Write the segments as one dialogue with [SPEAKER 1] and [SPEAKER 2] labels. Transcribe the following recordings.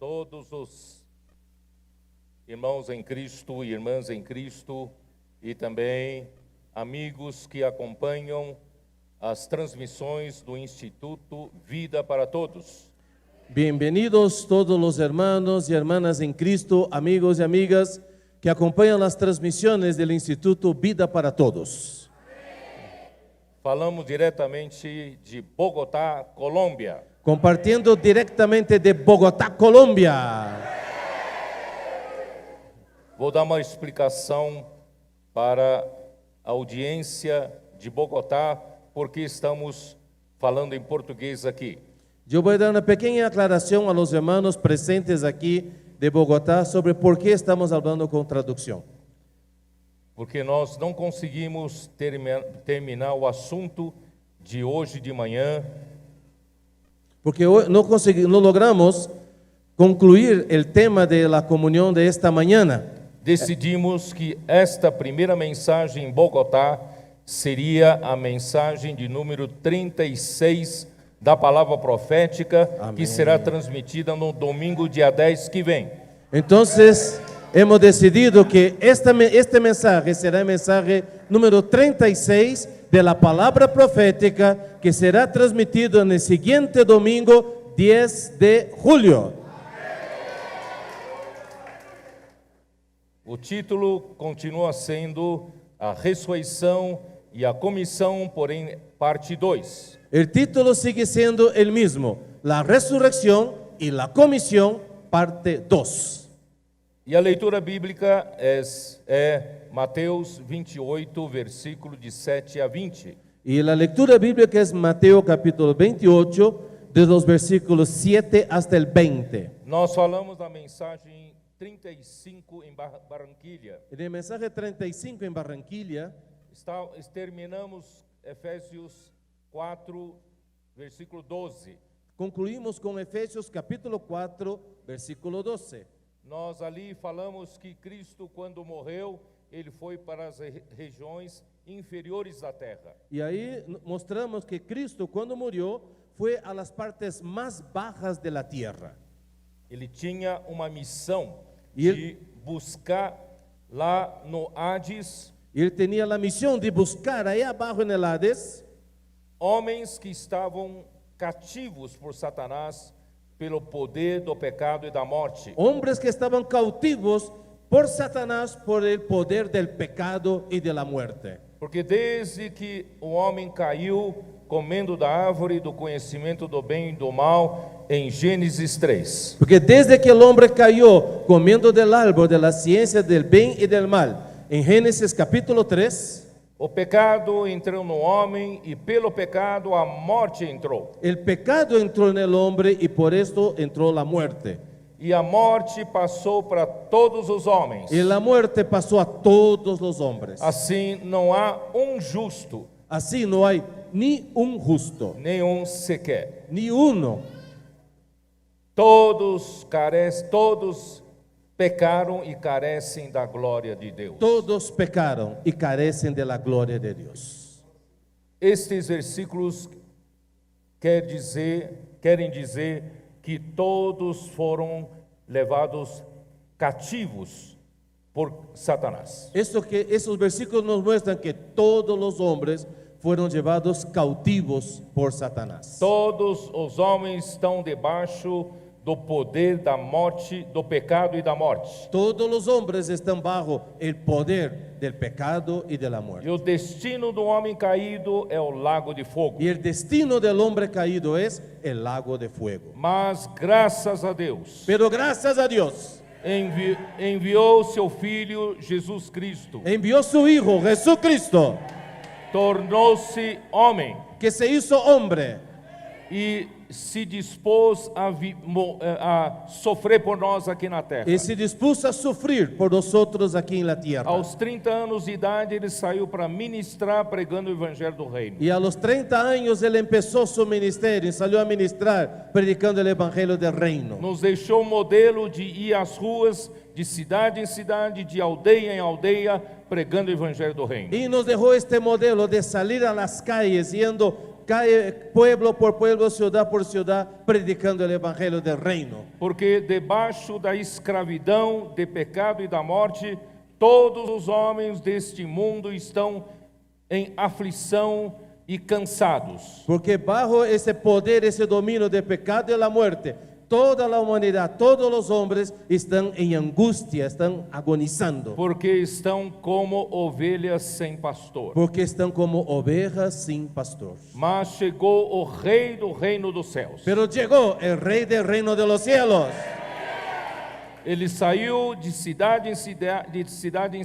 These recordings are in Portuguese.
[SPEAKER 1] todos os irmãos em Cristo e irmãs em Cristo e também amigos que acompanham as transmissões do Instituto Vida para Todos.
[SPEAKER 2] Bienvenidos todos los hermanos y hermanas en Cristo, amigos y amigas que acompañan las transmisiones del Instituto Vida para Todos.
[SPEAKER 1] Falamos diretamente de Bogotá, Colômbia.
[SPEAKER 2] Compartiendo directamente de Bogotá, Colombia.
[SPEAKER 1] Vou dar uma explicação para a audiência de Bogotá, porque estamos falando em português aqui.
[SPEAKER 2] Yo voy a dar una pequeña aclaración a los hermanos presentes aquí de Bogotá sobre por qué estamos hablando con traducción.
[SPEAKER 1] Porque nós não conseguimos terminar o assunto de hoje de manhã.
[SPEAKER 2] Porque hoy no logramos concluir el tema de la comunión de esta mañana.
[SPEAKER 1] Decidimos que esta primeira mensagem em Bogotá seria a mensagem de número 36 da palavra profética,
[SPEAKER 2] Amém.
[SPEAKER 1] Que será transmitida no domingo, dia 10 que vem.
[SPEAKER 2] Entonces, hemos decidido que este mensaje será el mensaje número 36 de la palabra profética que será transmitido en el siguiente domingo, 10 de julio.
[SPEAKER 1] O título continua sendo A Ressurreição e a Comissão, porém, parte 2.
[SPEAKER 2] El título sigue siendo el mismo, la resurrección y la comisión, parte 2.
[SPEAKER 1] E a leitura bíblica é Mateus 28, versículo de 7 a 20.
[SPEAKER 2] Y la lectura bíblica es Mateo capítulo 28, de los versículos 7 hasta el 20.
[SPEAKER 1] Nós falamos da mensagem 35 em Barranquilla.
[SPEAKER 2] En el mensaje 35 en Barranquilla,
[SPEAKER 1] Terminamos Efésios 4, versículo 12.
[SPEAKER 2] concluimos con Efesios capítulo 4, versículo 12.
[SPEAKER 1] Nós ali falamos que Cristo, quando morreu, ele foi para as regiões inferiores da terra.
[SPEAKER 2] Y ahí mostramos que Cristo cuando murió fue a las partes más bajas de la tierra.
[SPEAKER 1] Ele tinha uma missão
[SPEAKER 2] E
[SPEAKER 1] de buscar lá no Hades
[SPEAKER 2] Y él tenía la misión de buscar ahí abajo en el Hades
[SPEAKER 1] homens que estavam cativos por Satanás pelo poder do pecado e da morte.
[SPEAKER 2] hombres que estaban cautivos por Satanás por el poder del pecado y de la muerte.
[SPEAKER 1] Porque desde que o homem caiu comendo da árvore do conhecimento do bem e do mal, em Gênesis 3,
[SPEAKER 2] Porque desde que el hombre cayó comiendo del árbol de la ciencia del bien y del mal, en Génesis capítulo 3,
[SPEAKER 1] o pecado entrou no homem e pelo pecado a morte entrou.
[SPEAKER 2] el pecado entró en el hombre y por esto entró la muerte.
[SPEAKER 1] E a morte passou para todos os homens.
[SPEAKER 2] Y la muerte pasó a todos los hombres.
[SPEAKER 1] Assim, não há um justo,
[SPEAKER 2] Así no hay ni un justo,
[SPEAKER 1] nenhum sequer.
[SPEAKER 2] ni uno.
[SPEAKER 1] Todos pecaram e carecem da glória de Deus.
[SPEAKER 2] Todos pecaron y carecen de la gloria de Dios.
[SPEAKER 1] Estes versículos querem dizer que todos foram levados cativos por Satanás.
[SPEAKER 2] Esos versículos nos muestran que todos los hombres fueron llevados cautivos por Satanás.
[SPEAKER 1] Todos os homens estão debaixo do poder da morte, do pecado e da morte.
[SPEAKER 2] Todos los hombres están bajo el poder del pecado y de la
[SPEAKER 1] E
[SPEAKER 2] muerte.
[SPEAKER 1] o destino do homem caído é o lago de fogo.
[SPEAKER 2] Y el destino del hombre caído es el lago de fuego.
[SPEAKER 1] Mas graças a Deus,
[SPEAKER 2] Pero gracias a Dios,
[SPEAKER 1] enviou seu Filho Jesus Cristo,
[SPEAKER 2] envió su Hijo Jesucristo,
[SPEAKER 1] tornou-se homem
[SPEAKER 2] que se hizo hombre
[SPEAKER 1] e se dispôs a sofrer por nós aqui na terra.
[SPEAKER 2] y se dispuso a sufrir por nosotros aquí en la tierra.
[SPEAKER 1] Aos 30 anos de idade, ele saiu para ministrar, pregando o evangelho do reino.
[SPEAKER 2] Y a los 30 años él empezó su ministerio y salió a ministrar predicando el evangelio del reino.
[SPEAKER 1] Nos deixou um modelo de ir às ruas, de cidade em cidade, de aldeia em aldeia, pregando o evangelho do reino.
[SPEAKER 2] Y nos dejó este modelo de salir a las calles yendo cae pueblo por pueblo, ciudad por ciudad, predicando el evangelio del reino.
[SPEAKER 1] Porque debaixo da escravidão, de pecado e da morte, todos os homens deste mundo estão em aflição e cansados.
[SPEAKER 2] Porque bajo ese poder, ese dominio de pecado y la muerte, toda la humanidad, todos los hombres están en angustia, están agonizando.
[SPEAKER 1] Porque estão como ovelhas sem pastor.
[SPEAKER 2] Porque están como ovejas sin pastor.
[SPEAKER 1] Mas chegou o Rei do reino dos céus.
[SPEAKER 2] Pero llegó el rey del reino de los cielos.
[SPEAKER 1] Ele saiu de cidade em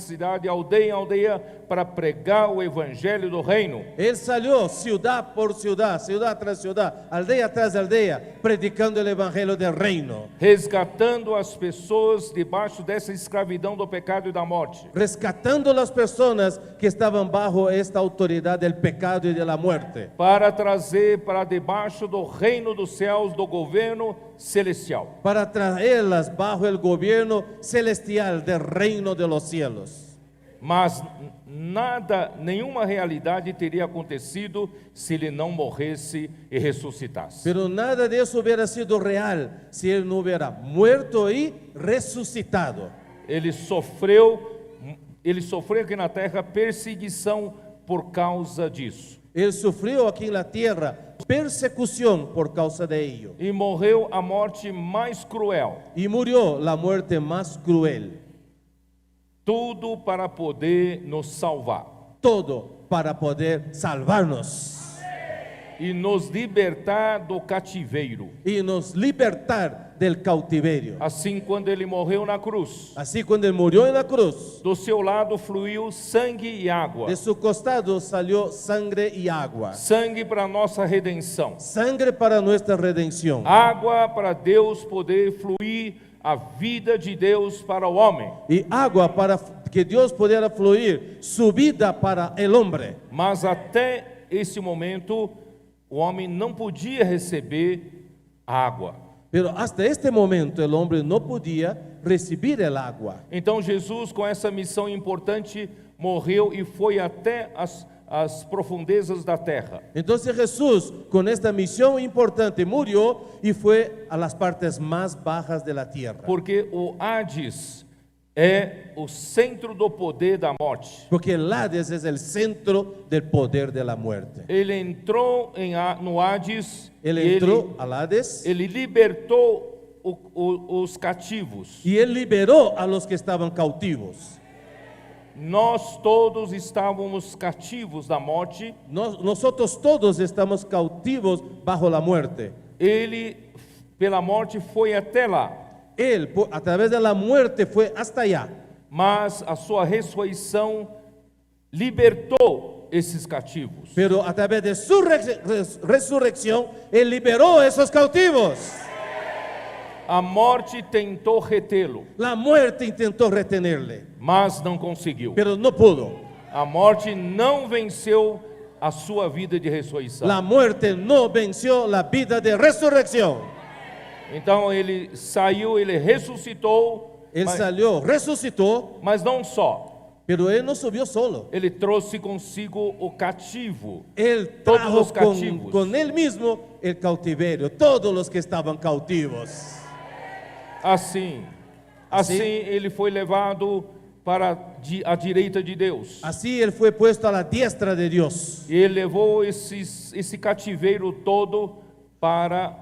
[SPEAKER 1] cidade, aldeia em aldeia, para pregar o evangelho do reino.
[SPEAKER 2] Él salió ciudad por ciudad, ciudad tras ciudad, aldea tras aldea, predicando el evangelio del reino.
[SPEAKER 1] Resgatando as pessoas debaixo dessa escravidão do pecado e da morte.
[SPEAKER 2] Rescatando las personas que estaban bajo esta autoridad del pecado y de la muerte.
[SPEAKER 1] Para trazer para debaixo do reino dos céus, do governo celestial.
[SPEAKER 2] Para traerlas bajo el gobierno celestial del reino de los cielos.
[SPEAKER 1] Mas nada, nenhuma realidade teria acontecido se ele não morresse e ressuscitasse.
[SPEAKER 2] Pero nada de eso hubiera sido real si él no hubiera muerto y resucitado.
[SPEAKER 1] Ele sofreu aqui na terra perseguição por causa disso.
[SPEAKER 2] Él sufrió aquí en la tierra persecución por causa de ello.
[SPEAKER 1] E morreu a morte mais cruel.
[SPEAKER 2] Y murió la muerte más cruel.
[SPEAKER 1] Tudo para poder nos salvar.
[SPEAKER 2] Todo para poder salvarnos.
[SPEAKER 1] E nos libertar do cativeiro.
[SPEAKER 2] Y nos libertar del cautiverio.
[SPEAKER 1] Assim, quando ele morreu na cruz,
[SPEAKER 2] Así cuando él murió en la cruz,
[SPEAKER 1] do seu lado fluiu sangue e água.
[SPEAKER 2] de su costado salió sangre y agua.
[SPEAKER 1] Sangue para nossa redenção.
[SPEAKER 2] Sangre para nuestra redención.
[SPEAKER 1] Água para Deus poder fluir a vida de Deus para o homem.
[SPEAKER 2] Y agua para que Dios pudiera fluir su vida para el hombre.
[SPEAKER 1] Mas até esse momento, o homem não podia receber água.
[SPEAKER 2] Pero hasta este momento el hombre no podía recibir el agua.
[SPEAKER 1] Então Jesus, com essa missão importante, morreu e foi até as profundezas da terra.
[SPEAKER 2] Entonces Jesús, con esta misión importante, murió y fue a las partes más bajas de la tierra.
[SPEAKER 1] Porque o Hades é o centro do poder da morte.
[SPEAKER 2] Porque el Hades es el centro del poder de la muerte.
[SPEAKER 1] Ele entrou no Hades,
[SPEAKER 2] Él entró al Hades
[SPEAKER 1] ele libertou os cativos.
[SPEAKER 2] y él liberó a los que estaban cautivos.
[SPEAKER 1] Nós todos estávamos cativos da morte.
[SPEAKER 2] Nosotros todos estamos cautivos bajo la muerte.
[SPEAKER 1] Ele, pela morte, foi até lá.
[SPEAKER 2] Él, a través de la muerte, fue hasta allá.
[SPEAKER 1] Mas a sua ressurreição libertou esses cativos.
[SPEAKER 2] Pero a través de su resurrección, Él liberó a esos cautivos.
[SPEAKER 1] A morte tentou retê-lo,
[SPEAKER 2] La muerte intentó retenerle,
[SPEAKER 1] mas não conseguiu.
[SPEAKER 2] pero no pudo.
[SPEAKER 1] A morte não venceu a sua vida de ressurreição.
[SPEAKER 2] La muerte no venció la vida de resurrección.
[SPEAKER 1] Então ele saiu, ele ressuscitou,
[SPEAKER 2] Él salió, resucitó,
[SPEAKER 1] mas não só.
[SPEAKER 2] pero Él no subió solo.
[SPEAKER 1] Ele trouxe consigo o cativo.
[SPEAKER 2] Él
[SPEAKER 1] Todos
[SPEAKER 2] trajo
[SPEAKER 1] los cativos.
[SPEAKER 2] con Él mismo el cautiverio, todos los que estaban cautivos.
[SPEAKER 1] Assim ele foi levado para a direita de Deus.
[SPEAKER 2] Así Él fue puesto a la diestra de Dios.
[SPEAKER 1] E ele levou esse cativeiro todo para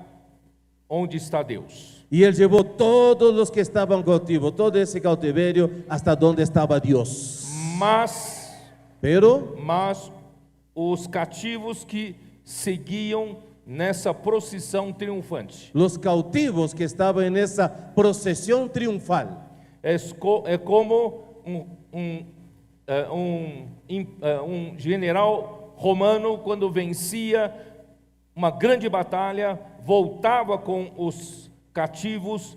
[SPEAKER 1] onde está Deus.
[SPEAKER 2] Y Él llevó todos los que estaban cautivos, todo ese cautiverio hasta donde estaba Dios. Pero
[SPEAKER 1] Mas os cativos que seguiam nessa procissão triunfante,
[SPEAKER 2] los cautivos que estaban en esa procesión triunfal,
[SPEAKER 1] é como general romano, quando vencia uma grande batalha, voltava com os cativos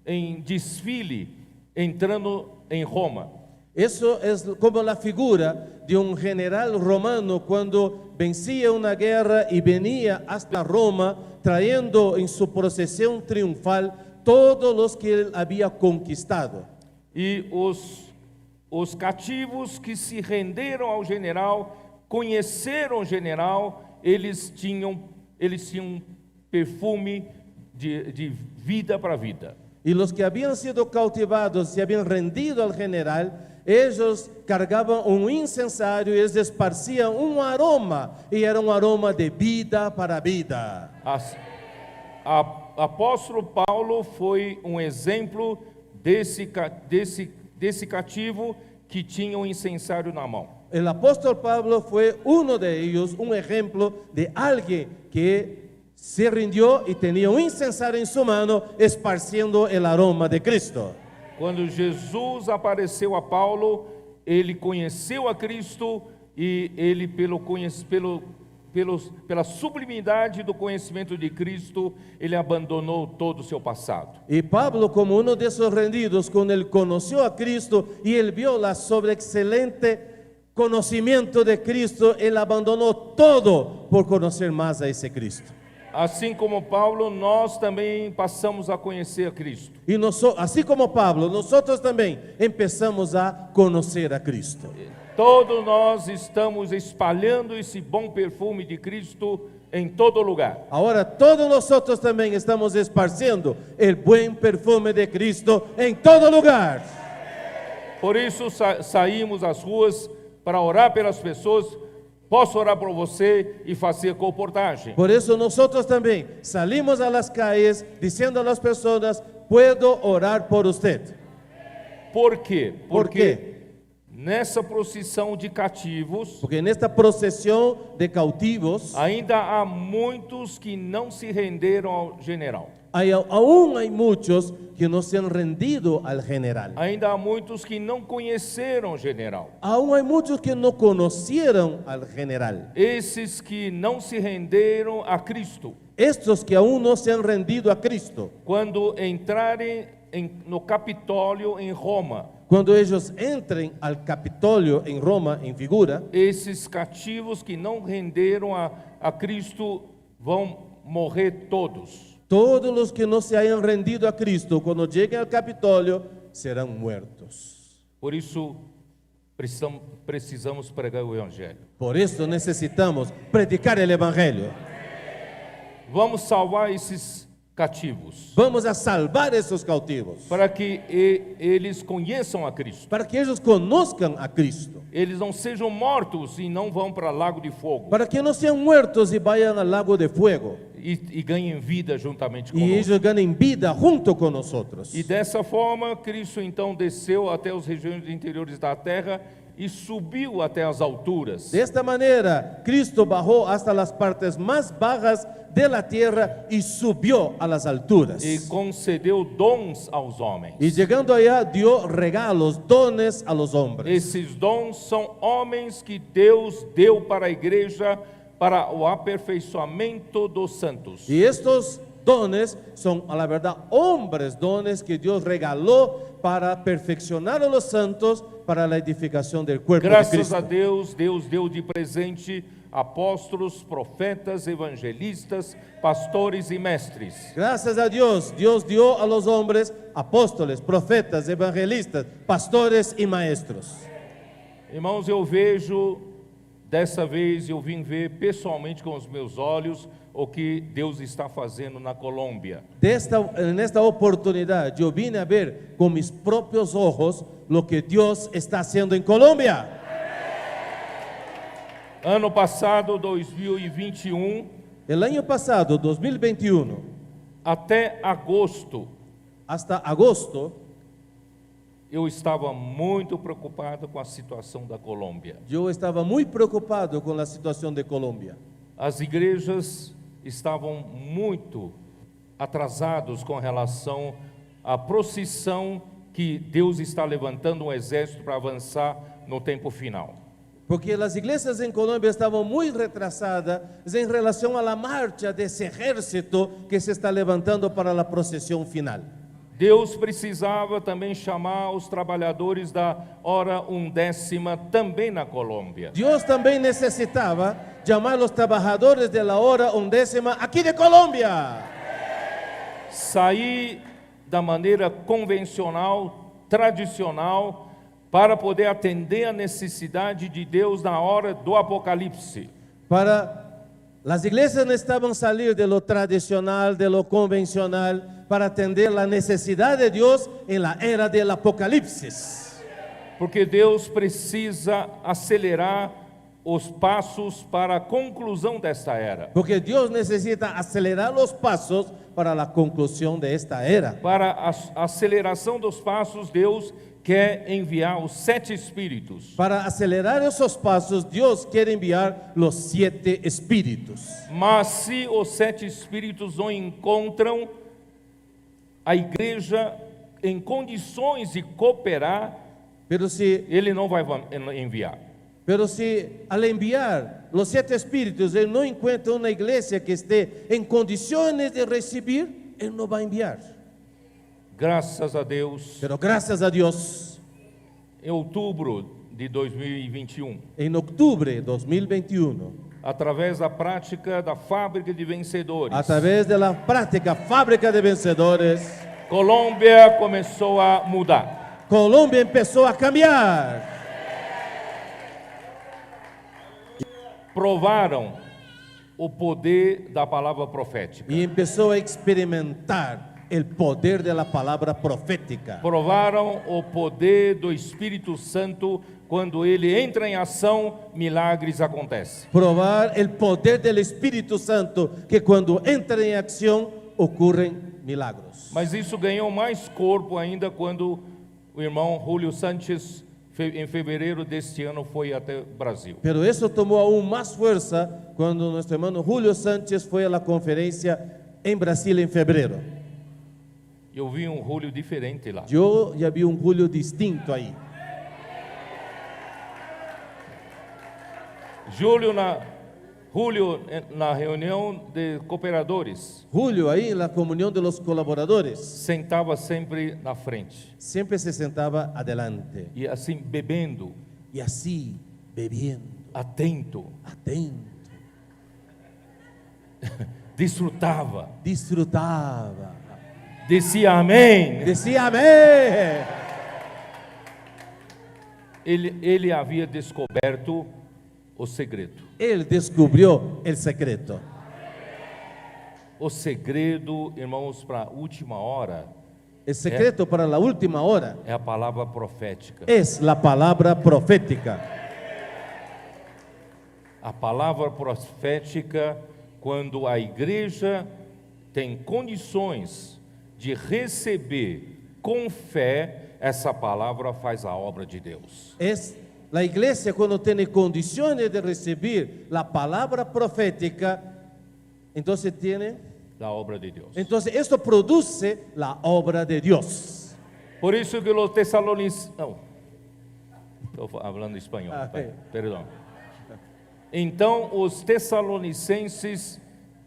[SPEAKER 1] em desfile, entrando em Roma.
[SPEAKER 2] eso es como la figura de un general romano cuando vencía una guerra y venía hasta Roma trayendo en su procesión triunfal todos los que él había conquistado.
[SPEAKER 1] E os cativos que se renderam ao general conheceram o general, eles tinham perfume de vida para vida.
[SPEAKER 2] Y los que habían sido cautivados, se habían rendido al general, ellos cargaban un incensario y ellos esparcían un aroma, y era un aroma de vida para vida.
[SPEAKER 1] Apóstolo Paulo foi exemplo desse cativo que tinha um incensário na mão.
[SPEAKER 2] El apóstol Pablo fue uno de ellos, un ejemplo de alguien que se rindió y tenía un incensario en su mano, esparciendo el aroma de Cristo.
[SPEAKER 1] Quando Jesus apareceu a Paulo, ele conheceu a Cristo e ele, pela sublimidade do conhecimento de Cristo, ele abandonou todo o seu passado.
[SPEAKER 2] Y Pablo, como uno de esos rendidos, cuando él conoció a Cristo y él vio la sobreexcelente conocimiento de Cristo, él abandonó todo por conocer más a ese Cristo.
[SPEAKER 1] Assim como Paulo, nós também passamos a conhecer a Cristo.
[SPEAKER 2] Y así como Pablo, nosotros también empezamos a conocer a Cristo.
[SPEAKER 1] Todos nós estamos espalhando esse bom perfume de Cristo em todo lugar.
[SPEAKER 2] Ahora todos nosotros también estamos esparciendo el buen perfume de Cristo en todo lugar.
[SPEAKER 1] Por isso saímos às ruas para orar pelas pessoas. Posso orar por você e fazer comportagem.
[SPEAKER 2] Por eso nosotros también salimos a las calles diciendo a las personas, puedo orar por usted.
[SPEAKER 1] Por quê?
[SPEAKER 2] ¿Por qué?
[SPEAKER 1] Nessa procissão de cativos,
[SPEAKER 2] Porque en esta procesión de cautivos,
[SPEAKER 1] ainda há muitos que não se renderam ao general.
[SPEAKER 2] aún hay muchos que no se han rendido al general.
[SPEAKER 1] Ainda há muitos que não conheceram o general.
[SPEAKER 2] Aún hay muchos que no conocieron al general.
[SPEAKER 1] Esses que não se renderam a Cristo,
[SPEAKER 2] Estos que aún no se han rendido a Cristo,
[SPEAKER 1] quando entrarem no Capitólio em Roma,
[SPEAKER 2] cuando ellos entren al Capitolio en Roma, en figura,
[SPEAKER 1] esses cativos que não renderam a Cristo vão morrer todos.
[SPEAKER 2] todos los que no se hayan rendido a Cristo, cuando lleguen al Capitolio, serán muertos.
[SPEAKER 1] Por isso, precisamos pregar o Evangelho.
[SPEAKER 2] Por esto necesitamos predicar el Evangelio.
[SPEAKER 1] Vamos salvar esses cativos,
[SPEAKER 2] Vamos a salvar esos cautivos,
[SPEAKER 1] para que eles conheçam a Cristo.
[SPEAKER 2] para que ellos conozcan a Cristo,
[SPEAKER 1] Eles não sejam mortos e não vão para lago de fogo.
[SPEAKER 2] para que no sean muertos y vayan al lago de fuego,
[SPEAKER 1] E ganhem vida juntamente
[SPEAKER 2] y
[SPEAKER 1] conosco.
[SPEAKER 2] ellos ganen vida junto con nosotros.
[SPEAKER 1] E dessa forma, Cristo então desceu até as regiões interiores da terra e subiu até as alturas.
[SPEAKER 2] De esta manera, Cristo bajó hasta las partes más bajas de la tierra y subió a las alturas.
[SPEAKER 1] E concedeu dons aos homens.
[SPEAKER 2] Y llegando allá, dio regalos, dones a los hombres.
[SPEAKER 1] Esses dons são homens que Deus deu para a igreja para o aperfeiçoamento dos santos.
[SPEAKER 2] Y estos dones son, a la verdad, hombres, dones que Dios regaló para perfeccionar a los santos para la edificación del cuerpo de
[SPEAKER 1] Graças
[SPEAKER 2] Cristo.
[SPEAKER 1] a Deus, Deus deu de presente apóstolos, profetas, evangelistas, pastores e mestres.
[SPEAKER 2] Gracias a Dios, Dios dio a los hombres apóstoles, profetas, evangelistas, pastores y maestros.
[SPEAKER 1] Irmãos, eu vejo, dessa vez eu vim ver pessoalmente com os meus olhos o que Deus está fazendo na Colômbia.
[SPEAKER 2] En esta oportunidad yo vine a ver con mis propios ojos lo que Dios está haciendo en Colombia.
[SPEAKER 1] Ano passado, 2021,
[SPEAKER 2] El año pasado, 2021,
[SPEAKER 1] até agosto,
[SPEAKER 2] hasta agosto,
[SPEAKER 1] eu estava muito preocupado com a situação da Colômbia.
[SPEAKER 2] yo estaba muy preocupado con la situación de Colombia.
[SPEAKER 1] As igrejas estavam muito atrasados com relação à procissão que Deus está levantando um exército para avançar no tempo final.
[SPEAKER 2] Porque las iglesias en Colombia estaban muy retrasadas en relación a la marcha de ese ejército que se está levantando para la procesión final.
[SPEAKER 1] Deus precisava também chamar os trabalhadores da hora undécima também na Colômbia.
[SPEAKER 2] Dios también necesitaba llamar a los trabajadores de la hora undécima aquí de Colombia.
[SPEAKER 1] Sair da maneira convencional, tradicional, para poder atender a necessidade de Deus na hora do Apocalipse.
[SPEAKER 2] Las iglesias necesitaban salir de lo tradicional, de lo convencional, para atender la necesidad de Dios en la era del Apocalipsis.
[SPEAKER 1] Porque Deus precisa acelerar os passos para a conclusão desta era.
[SPEAKER 2] Porque Dios necesita acelerar los pasos para la conclusión de esta era.
[SPEAKER 1] Para a aceleração dos passos, Deus quer enviar os 7 Espíritos.
[SPEAKER 2] Para acelerar esos pasos, Dios quiere enviar los 7 espíritus.
[SPEAKER 1] Mas se os 7 Espíritos não encontram a igreja em condições de cooperar,
[SPEAKER 2] Pero
[SPEAKER 1] Ele não vai enviar.
[SPEAKER 2] si al enviar los 7 espíritus, Él no encuentra una iglesia que esté en condiciones de recibir, Él no va a enviar.
[SPEAKER 1] Graças a Deus,
[SPEAKER 2] Pero gracias a Dios,
[SPEAKER 1] em outubro de 2021,
[SPEAKER 2] en octubre de 2021,
[SPEAKER 1] através da prática da Fábrica de Vencedores,
[SPEAKER 2] a través de la práctica Fábrica de Vencedores,
[SPEAKER 1] Colômbia começou a mudar.
[SPEAKER 2] Colombia empezó a cambiar.
[SPEAKER 1] Provaram o poder da palavra profética.
[SPEAKER 2] Y empezó a experimentar el poder de la palabra profética.
[SPEAKER 1] Provaram o poder do Espírito Santo. Quando ele entra em ação, milagres acontecem.
[SPEAKER 2] Probar el poder del Espíritu Santo, que cuando entra en acción ocurren milagros.
[SPEAKER 1] Mas isso ganhou mais corpo ainda quando o irmão Julio Sánchez, em fevereiro deste ano, foi até o Brasil.
[SPEAKER 2] Pero eso tomó aún más fuerza cuando nuestro hermano Julio Sánchez fue a la conferencia en Brasil en febrero.
[SPEAKER 1] Eu vi um Julio diferente lá.
[SPEAKER 2] Yo ya vi un Julio distinto ahí.
[SPEAKER 1] Julio na reunião de cooperadores,
[SPEAKER 2] Julio ahí en la comunión de los colaboradores
[SPEAKER 1] sentava sempre na frente
[SPEAKER 2] siempre se sentaba adelante
[SPEAKER 1] e assim bebendo,
[SPEAKER 2] y así bebiendo,
[SPEAKER 1] atento,
[SPEAKER 2] disfrutaba,
[SPEAKER 1] dizia amém.
[SPEAKER 2] decía amén.
[SPEAKER 1] Ele havia descoberto o segredo.
[SPEAKER 2] Él descubrió el secreto.
[SPEAKER 1] O segredo, irmãos, para a última hora
[SPEAKER 2] El secreto para la última hora
[SPEAKER 1] é a palavra profética.
[SPEAKER 2] es la palabra profética.
[SPEAKER 1] A palavra profética, quando a igreja tem condições de receber com fé, essa palavra faz a obra de Deus.
[SPEAKER 2] Es la iglesia cuando tiene condiciones de recibir la palabra profética, entonces
[SPEAKER 1] Da obra de Deus.
[SPEAKER 2] entonces esto produce la obra de Dios.
[SPEAKER 1] Por isso que os Tessalonicenses... Não, estou falando espanhol, perdão. Então, os Tessalonicenses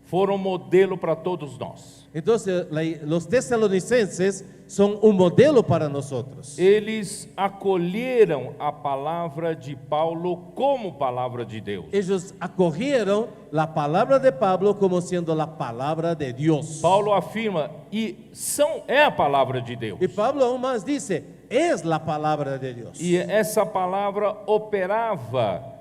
[SPEAKER 1] foram modelo para todos nós.
[SPEAKER 2] Entonces los tesalonicenses son un modelo para nosotros.
[SPEAKER 1] Eles acolheram a palavra de Paulo como palavra de Deus.
[SPEAKER 2] Ellos acogieron la palabra de Pablo como siendo la palabra de Dios.
[SPEAKER 1] Paulo afirma, é a palavra de Deus.
[SPEAKER 2] Y Pablo aún más dice, es la palabra de Dios.
[SPEAKER 1] E essa palavra operava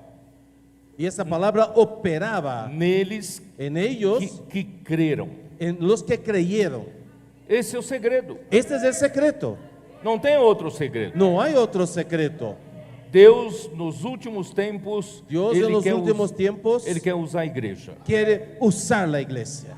[SPEAKER 2] Y esa palabra operaba
[SPEAKER 1] neles
[SPEAKER 2] en ellos,
[SPEAKER 1] que creram.
[SPEAKER 2] en los que creyeron.
[SPEAKER 1] Esse é o segredo.
[SPEAKER 2] Este es el secreto.
[SPEAKER 1] Não tem outro segredo.
[SPEAKER 2] No hay otro secreto.
[SPEAKER 1] Deus, nos últimos tempos,
[SPEAKER 2] Dios en los últimos tiempos
[SPEAKER 1] Ele quer usar a igreja.
[SPEAKER 2] quiere usar la iglesia.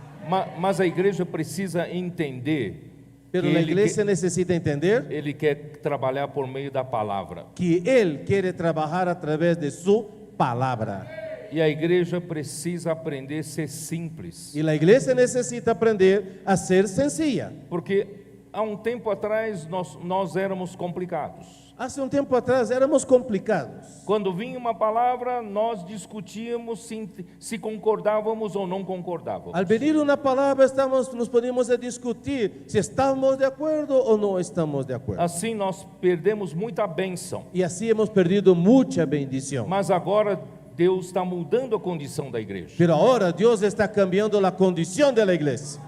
[SPEAKER 1] Mas a igreja precisa entender
[SPEAKER 2] Pero
[SPEAKER 1] que
[SPEAKER 2] la iglesia necesita entender
[SPEAKER 1] Ele quer trabalhar por meio da palavra.
[SPEAKER 2] que Él quiere trabajar a través de su palabra.
[SPEAKER 1] E a igreja precisa aprender a ser simples.
[SPEAKER 2] Y la iglesia necesita aprender a ser sencilla.
[SPEAKER 1] Porque há tempo atrás nós éramos complicados.
[SPEAKER 2] Hace un tiempo atrás éramos complicados.
[SPEAKER 1] Quando vinha uma palavra, nós discutíamos se concordávamos ou não concordávamos.
[SPEAKER 2] Al venir una palabra nos poníamos a discutir si estamos de acuerdo o no estamos de acuerdo.
[SPEAKER 1] Assim nós perdemos muita bênção.
[SPEAKER 2] Y así hemos perdido mucha bendición.
[SPEAKER 1] Mas agora Deus está mudando a condição da igreja.
[SPEAKER 2] Pero ahora Dios está cambiando la condición de la iglesia.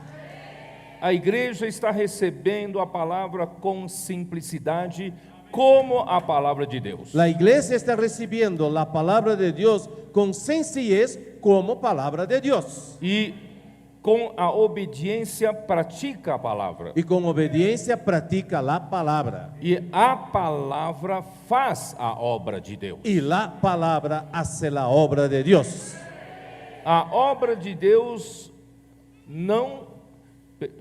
[SPEAKER 1] A igreja está recebendo a palavra com simplicidade, como a palavra de Deus.
[SPEAKER 2] La iglesia está recibiendo la palabra de Dios con sencillez como palabra de Dios.
[SPEAKER 1] E com a obediência pratica a palavra.
[SPEAKER 2] Y con obediencia practica la palabra.
[SPEAKER 1] E a palavra faz a obra de Deus.
[SPEAKER 2] Y la palabra hace la obra de Dios.
[SPEAKER 1] A obra de Deus não...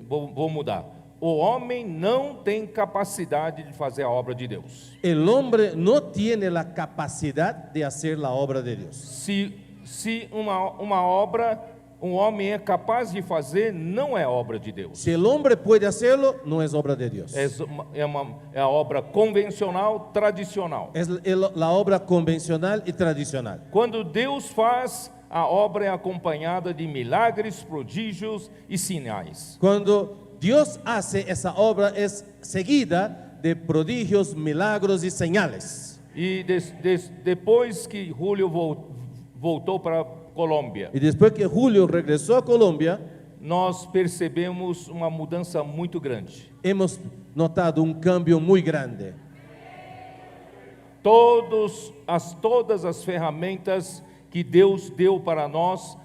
[SPEAKER 1] Vou mudar. O homem não tem capacidade de fazer a obra de Deus.
[SPEAKER 2] El hombre no tiene la capacidad de hacer la obra de Dios.
[SPEAKER 1] Se uma obra homem é capaz de fazer, não é obra de Deus.
[SPEAKER 2] Si el hombre puede hacerlo, no es obra de Dios.
[SPEAKER 1] É a obra convencional, tradicional.
[SPEAKER 2] Es la obra convencional y tradicional.
[SPEAKER 1] Quando Deus faz, a obra é acompanhada de milagres, prodígios e sinais.
[SPEAKER 2] Cuando Dios hace esa obra, es seguida de prodigios, milagros y señales.
[SPEAKER 1] E depois que Julio voltou para a Colômbia,
[SPEAKER 2] Y después que Julio regresó a Colombia,
[SPEAKER 1] nós percebemos uma mudança muito grande.
[SPEAKER 2] hemos notado un cambio muy grande.
[SPEAKER 1] Todas as ferramentas que Deus deu para nós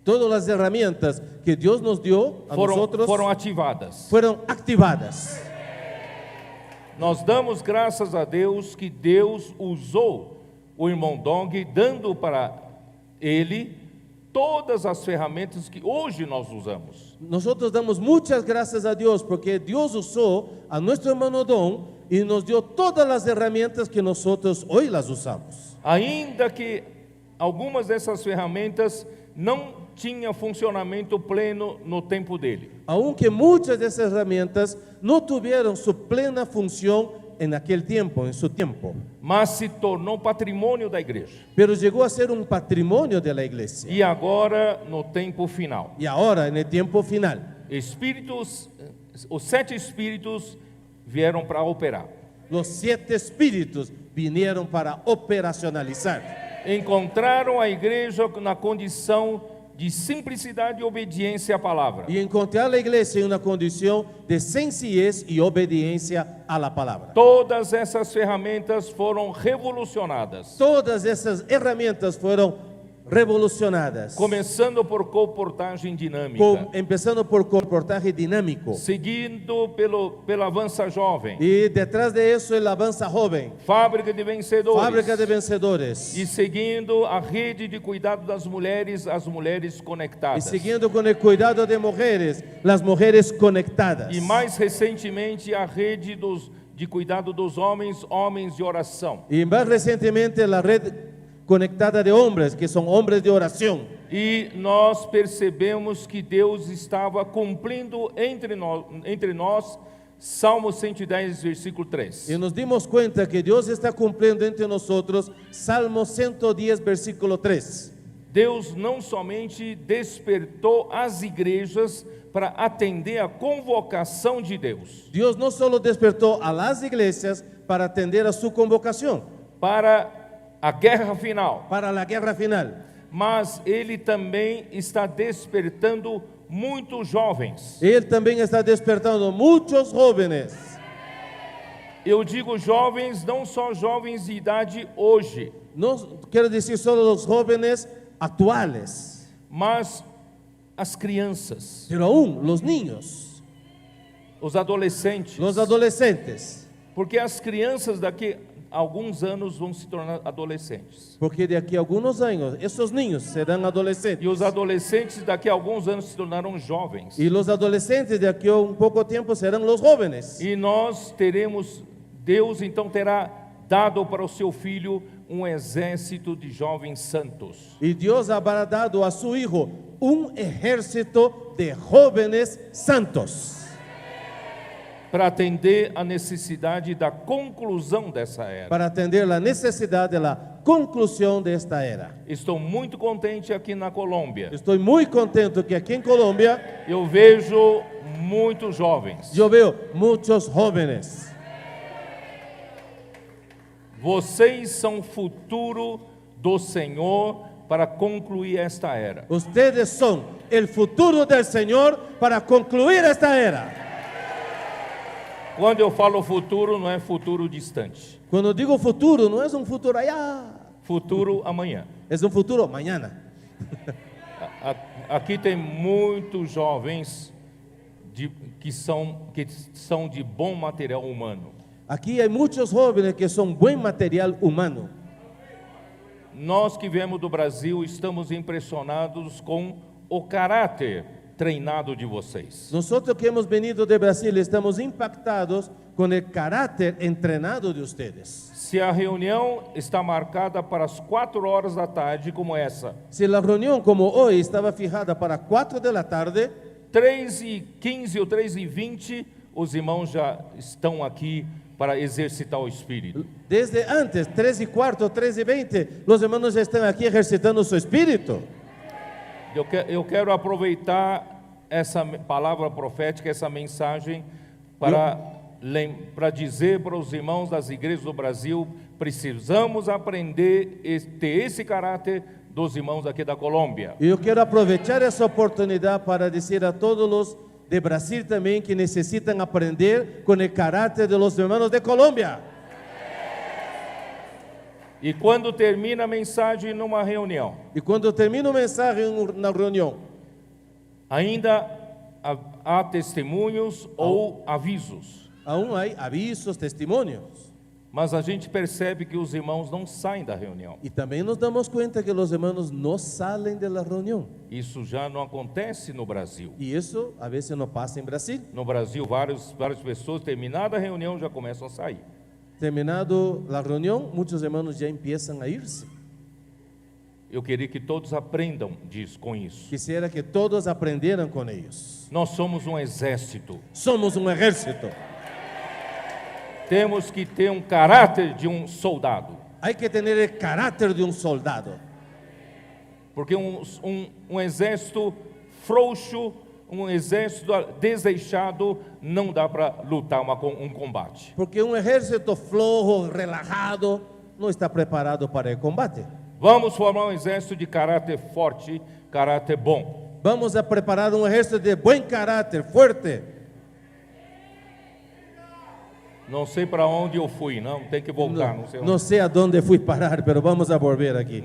[SPEAKER 2] Todas las herramientas que Dios nos dio a nosotros
[SPEAKER 1] foram ativadas.
[SPEAKER 2] fueron activadas.
[SPEAKER 1] Nós damos graças a Deus que Deus usou o irmão Dong, dando para ele todas as ferramentas que hoje nós usamos.
[SPEAKER 2] Nosotros damos muchas gracias a Dios porque Dios usó a nuestro hermano Don y nos dio todas las herramientas que nosotros hoy las usamos.
[SPEAKER 1] Ainda que algumas dessas ferramentas não tinham funcionamento pleno no tempo dele.
[SPEAKER 2] Aunque muchas de esas herramientas no tuvieron su plena función en aquel tiempo, en su tiempo,
[SPEAKER 1] Mas se tornou patrimônio da igreja.
[SPEAKER 2] pero llegó a ser un patrimonio de la iglesia.
[SPEAKER 1] E agora, no tempo final,
[SPEAKER 2] Y ahora, en el tiempo final,
[SPEAKER 1] os 7 espíritos vieram para operar.
[SPEAKER 2] los 7 espíritus vinieron para operacionalizar.
[SPEAKER 1] Encontraram a igreja na condição de simplicidade e obediência à palavra.
[SPEAKER 2] Y encontrar a la iglesia en una condición de sencillez y obediencia a la palabra.
[SPEAKER 1] Todas essas ferramentas foram revolucionadas,
[SPEAKER 2] Todas esas herramientas fueron revolucionadas,
[SPEAKER 1] começando por comportagem dinâmica,
[SPEAKER 2] empezando por comportaje dinámico.
[SPEAKER 1] seguindo pela Avança Jovem,
[SPEAKER 2] Y detrás de eso el Avanza Joven,
[SPEAKER 1] Fábrica de Vencedores,
[SPEAKER 2] Fábrica de Vencedores.
[SPEAKER 1] e seguindo a rede de cuidado das mulheres, as mulheres
[SPEAKER 2] Y
[SPEAKER 1] conectadas.
[SPEAKER 2] siguiendo con el cuidado de mujeres, las mujeres conectadas.
[SPEAKER 1] E mais recentemente a rede de cuidado dos homens, homens de oração.
[SPEAKER 2] Y más recientemente la red conectada de hombres, que son hombres de oración.
[SPEAKER 1] E nós percebemos que Deus estava cumprindo entre nós Salmo 110, versículo 3.
[SPEAKER 2] Y nos dimos cuenta que Dios está cumpliendo entre nosotros Salmo 110, versículo 3.
[SPEAKER 1] Deus não somente despertou as igrejas para atender a convocação de Deus,
[SPEAKER 2] Dios no solo despertó a las iglesias para atender a su convocación,
[SPEAKER 1] para a guerra final,
[SPEAKER 2] para la guerra final,
[SPEAKER 1] mas Ele também está despertando muitos jovens.
[SPEAKER 2] Él también está despertando muchos jóvenes.
[SPEAKER 1] Eu digo jovens, não só jovens de idade hoje,
[SPEAKER 2] No quiero decir solo los jóvenes actuales,
[SPEAKER 1] mas as crianças,
[SPEAKER 2] pero aún los niños,
[SPEAKER 1] os adolescentes,
[SPEAKER 2] los adolescentes,
[SPEAKER 1] porque as crianças daqui a alguns anos vão se tornar adolescentes.
[SPEAKER 2] porque de aquí a algunos años esos niños serán
[SPEAKER 1] E
[SPEAKER 2] adolescentes.
[SPEAKER 1] os adolescentes daqui a alguns anos se tornaram jovens.
[SPEAKER 2] Y los adolescentes de aquí a un poco tiempo serán los jóvenes.
[SPEAKER 1] E nós teremos, Deus então terá dado para o seu filho um exército de jovens santos.
[SPEAKER 2] Y Dios habrá dado a su hijo un ejército de jóvenes santos
[SPEAKER 1] Para atender a necessidade da conclusão dessa era.
[SPEAKER 2] para atender la necesidad de la conclusión de esta era.
[SPEAKER 1] Estou muito contente aqui na Colômbia.
[SPEAKER 2] Estoy muy contento que aquí en Colombia
[SPEAKER 1] Eu vejo muitos jovens.
[SPEAKER 2] yo veo muchos jóvenes.
[SPEAKER 1] Vocês são o futuro do Senhor para concluir esta era.
[SPEAKER 2] Ustedes son el futuro del Señor para concluir esta era.
[SPEAKER 1] Quando eu falo futuro, não é futuro distante.
[SPEAKER 2] Cuando digo futuro, no es un futuro allá,
[SPEAKER 1] Futuro amanhã.
[SPEAKER 2] es un futuro mañana.
[SPEAKER 1] Aqui tem muitos jovens que são de bom material humano.
[SPEAKER 2] Aquí hay muchos jóvenes que son buen material humano.
[SPEAKER 1] Nós que viemos do Brasil estamos impressionados com o caráter treinado de vocês.
[SPEAKER 2] Nosotros que hemos venido de Brasil estamos impactados con el carácter entrenado de ustedes.
[SPEAKER 1] Se a reunião está marcada para as 4 horas da tarde, como essa,
[SPEAKER 2] Si la reunión como hoy estaba fijada para 4 de la tarde,
[SPEAKER 1] 3h15 ou 3h20, os irmãos já estão aqui para exercitar o Espírito.
[SPEAKER 2] desde antes, 3:15, 3:20, los hermanos ya están aquí ejercitando su espíritu.
[SPEAKER 1] Eu quero aproveitar essa palavra profética, essa mensagem, para dizer para os irmãos das igrejas do Brasil: precisamos aprender a ter esse caráter dos irmãos aqui da Colômbia.
[SPEAKER 2] Y yo quiero aprovechar esa oportunidad para decir a todos los de Brasil también que necesitan aprender con el carácter de los hermanos de Colombia.
[SPEAKER 1] E quando termina a mensagem numa reunião,
[SPEAKER 2] Y cuando termino un mensaje en una reunión,
[SPEAKER 1] ainda há testemunhos ou avisos,
[SPEAKER 2] aún hay avisos, testimonios.
[SPEAKER 1] mas a gente percebe que os irmãos não saem da reunião.
[SPEAKER 2] Y también nos damos cuenta que los hermanos no salen de la reunión.
[SPEAKER 1] Isso já não acontece no Brasil.
[SPEAKER 2] Y eso a veces no pasa en Brasil.
[SPEAKER 1] No Brasil, várias pessoas, terminada a reunião, já começam a sair.
[SPEAKER 2] Terminado la reunión, muchos hermanos ya empiezan a irse.
[SPEAKER 1] Eu queria que todos aprendam com isso.
[SPEAKER 2] Quisiera que todos aprendieran con ellos.
[SPEAKER 1] Nós somos um exército.
[SPEAKER 2] Somos un ejército.
[SPEAKER 1] Temos que ter um caráter de um soldado.
[SPEAKER 2] Hay que tener el carácter de un soldado.
[SPEAKER 1] Porque um exército frouxo, um exército desleixado, não dá para lutar um combate.
[SPEAKER 2] Porque un ejército flojo, relajado, no está preparado para el combate.
[SPEAKER 1] Vamos formar um exército de caráter forte, caráter bom.
[SPEAKER 2] Vamos a preparar un ejército de buen carácter, fuerte.
[SPEAKER 1] Não sei para onde eu fui, não, tem que voltar, não sei onde.
[SPEAKER 2] No sé a dónde fui parar, pero vamos a volver aquí.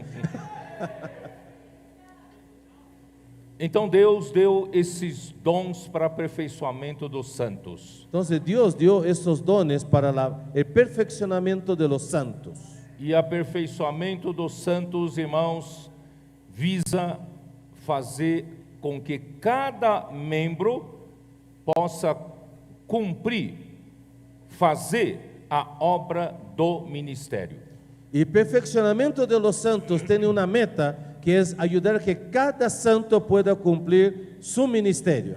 [SPEAKER 1] Então Deus deu esses dons para aperfeiçoamento dos santos.
[SPEAKER 2] Entonces Dios dio esos dones para el perfeccionamiento de los santos.
[SPEAKER 1] E aperfeiçoamento dos santos, irmãos, visa fazer com que cada membro possa cumprir, fazer a obra do ministério.
[SPEAKER 2] Y el perfeccionamiento de los santos tiene una meta que es ayudar a que cada santo pueda cumplir su ministerio.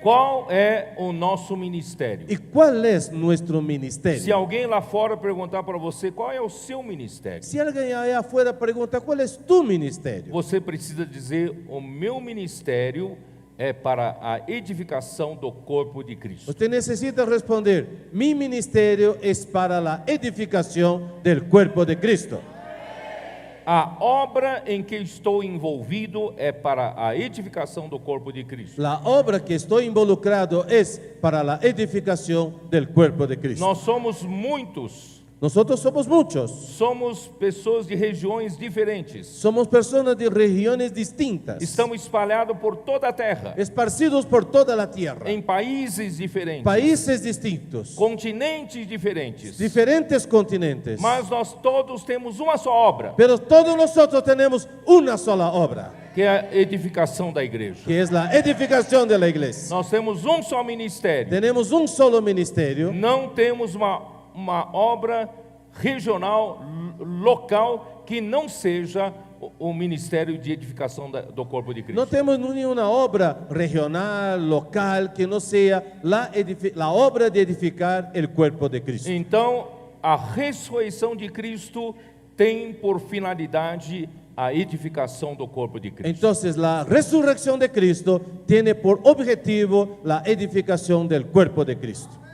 [SPEAKER 1] Qual é o nosso ministério?
[SPEAKER 2] ¿Y cuál es nuestro
[SPEAKER 1] Se
[SPEAKER 2] ministerio?
[SPEAKER 1] alguém lá fora perguntar para você qual é o seu ministério,
[SPEAKER 2] Si alguien allá afuera pregunta, ¿cuál es tu ministerio?
[SPEAKER 1] você precisa dizer: o meu ministério é para a edificação do corpo de Cristo.
[SPEAKER 2] Usted necesita responder, mi ministerio es para la edificación del cuerpo de Cristo.
[SPEAKER 1] A obra em que estou envolvido é para a edificação do corpo de Cristo.
[SPEAKER 2] La obra que estoy involucrado es para la edificación del cuerpo de Cristo.
[SPEAKER 1] Nós somos muitos,
[SPEAKER 2] Nosotros somos muchos,
[SPEAKER 1] somos pessoas de regiões diferentes.
[SPEAKER 2] somos personas de regiones distintas,
[SPEAKER 1] Estamos espalhados por toda a terra,
[SPEAKER 2] esparcidos por toda la tierra,
[SPEAKER 1] em países diferentes,
[SPEAKER 2] países distintos,
[SPEAKER 1] continentes diferentes.
[SPEAKER 2] diferentes continentes,
[SPEAKER 1] Mas nós todos temos uma só obra,
[SPEAKER 2] pero todos nosotros tenemos una sola obra,
[SPEAKER 1] que é a edificação da igreja.
[SPEAKER 2] que es la edificación de la iglesia.
[SPEAKER 1] Nós temos um só ministério.
[SPEAKER 2] Tenemos un solo ministerio,
[SPEAKER 1] Não temos uma obra regional, local, que não seja o ministério de edificação do corpo de Cristo.
[SPEAKER 2] no tenemos ni una obra regional, local, que no sea la obra de edificar el cuerpo de Cristo.
[SPEAKER 1] Então, a ressurreição de Cristo tem por finalidade a edificação do corpo de Cristo.
[SPEAKER 2] Entonces la resurrección de Cristo tiene por objetivo la edificación del cuerpo de Cristo.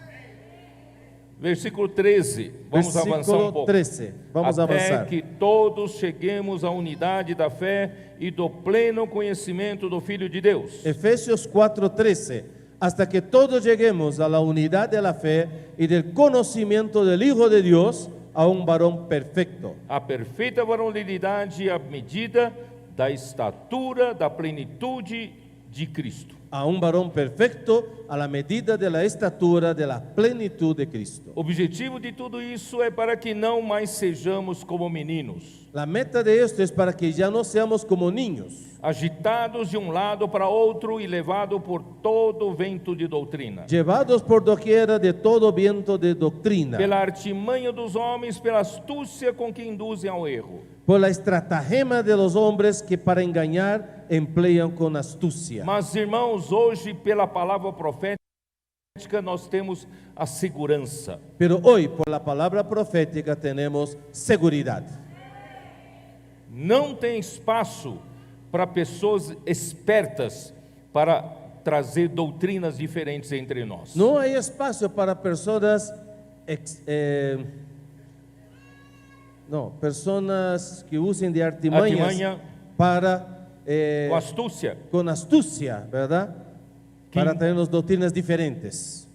[SPEAKER 1] Versículo 13, vamos avançar um
[SPEAKER 2] Versículo
[SPEAKER 1] pouco.
[SPEAKER 2] 13, vamos
[SPEAKER 1] Até
[SPEAKER 2] avançar.
[SPEAKER 1] que todos cheguemos à unidade da fé e do pleno conhecimento do Filho de Deus.
[SPEAKER 2] Efesios 4:13, hasta que todos lleguemos a la unidad de la fe y del conocimiento del Hijo de Dios, a un varón perfecto,
[SPEAKER 1] a perfeita varonilidade à medida da estatura da plenitude de Cristo.
[SPEAKER 2] a un varón perfecto a la medida de la estatura de la plenitud de Cristo.
[SPEAKER 1] O objetivo de tudo isso é para que não mais sejamos como meninos,
[SPEAKER 2] La meta de esto es para que ya no seamos como niños,
[SPEAKER 1] agitados de um lado para outro e levados por todo vento de doutrina,
[SPEAKER 2] llevados por doquiera de todo viento de doctrina,
[SPEAKER 1] pela artimanha dos homens, pela astúcia com que induzem ao erro.
[SPEAKER 2] por la estratagema de los hombres que para engañar emplean con astucia.
[SPEAKER 1] Mas, irmãos, hoje, pela palavra profética, nós temos a segurança.
[SPEAKER 2] Pero hoy, por la palabra profética, tenemos seguridad.
[SPEAKER 1] Não tem espaço para pessoas espertas para trazer doutrinas diferentes entre nós.
[SPEAKER 2] No hay espacio para personas, personas que usen de artimañas
[SPEAKER 1] Artimanha.
[SPEAKER 2] para,
[SPEAKER 1] Com astúcia.
[SPEAKER 2] con astucia, ¿verdad? Para traernos doctrinas diferentes.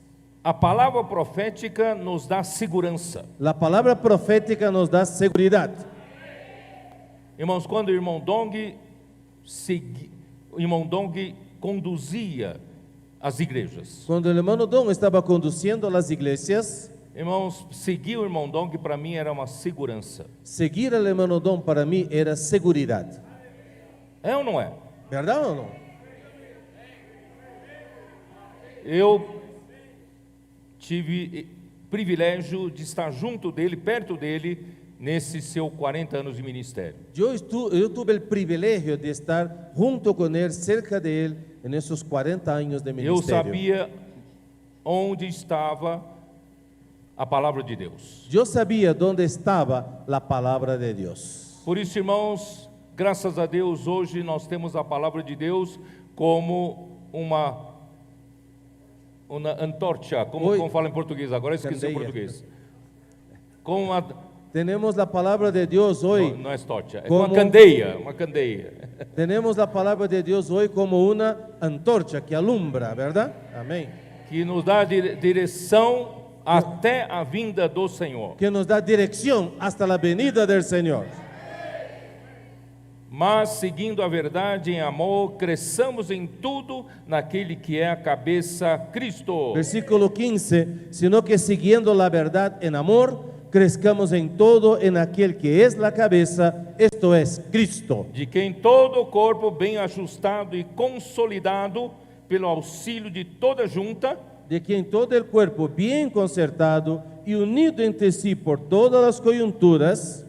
[SPEAKER 1] A palavra profética nos dá segurança.
[SPEAKER 2] La palabra profética nos da seguridad.
[SPEAKER 1] Irmãos, quando o irmão Dong conduzia as igrejas,
[SPEAKER 2] Cuando el hermano Don estaba conduciendo las iglesias,
[SPEAKER 1] irmãos, seguir o irmão Dong para mim era uma segurança.
[SPEAKER 2] seguir al hermano Don para mí era seguridad.
[SPEAKER 1] É ou não é?
[SPEAKER 2] ¿Verdad o no?
[SPEAKER 1] Eu tive privilégio de estar junto dele, perto dele, nesses seus 40 anos de ministério.
[SPEAKER 2] Yo tuve el privilegio de estar junto con él, cerca de él, en esos 40 años de
[SPEAKER 1] Eu
[SPEAKER 2] ministerio.
[SPEAKER 1] sabia onde estava a palavra de Deus.
[SPEAKER 2] Yo sabía dónde estaba la palabra de Dios.
[SPEAKER 1] Por isso, irmãos, graças a Deus, hoje nós temos a palavra de Deus como uma antorcha, como fala em português agora, eu esqueci o
[SPEAKER 2] Candeia.
[SPEAKER 1] português. Com uma,
[SPEAKER 2] Tenemos la palabra de Dios hoy.
[SPEAKER 1] não é torcha, é
[SPEAKER 2] Como-
[SPEAKER 1] uma candeia, uma candeia.
[SPEAKER 2] Tenemos la palabra de Dios hoy como una antorcha que alumbra, ¿verdad? Amén.
[SPEAKER 1] Que nos dá direção até a vinda do Senhor.
[SPEAKER 2] Que nos da dirección hasta la venida del Señor.
[SPEAKER 1] Mas, seguindo a verdade em amor, cresçamos em tudo naquele que é a cabeça, Cristo.
[SPEAKER 2] Versículo 15, sino que siguiendo la verdad en amor, crezcamos en todo en aquel que es la cabeza, esto es Cristo,
[SPEAKER 1] De quem todo o corpo bem ajustado e consolidado pelo auxílio de toda junta,
[SPEAKER 2] de quien todo el cuerpo bien concertado y unido entre sí por todas las coyunturas.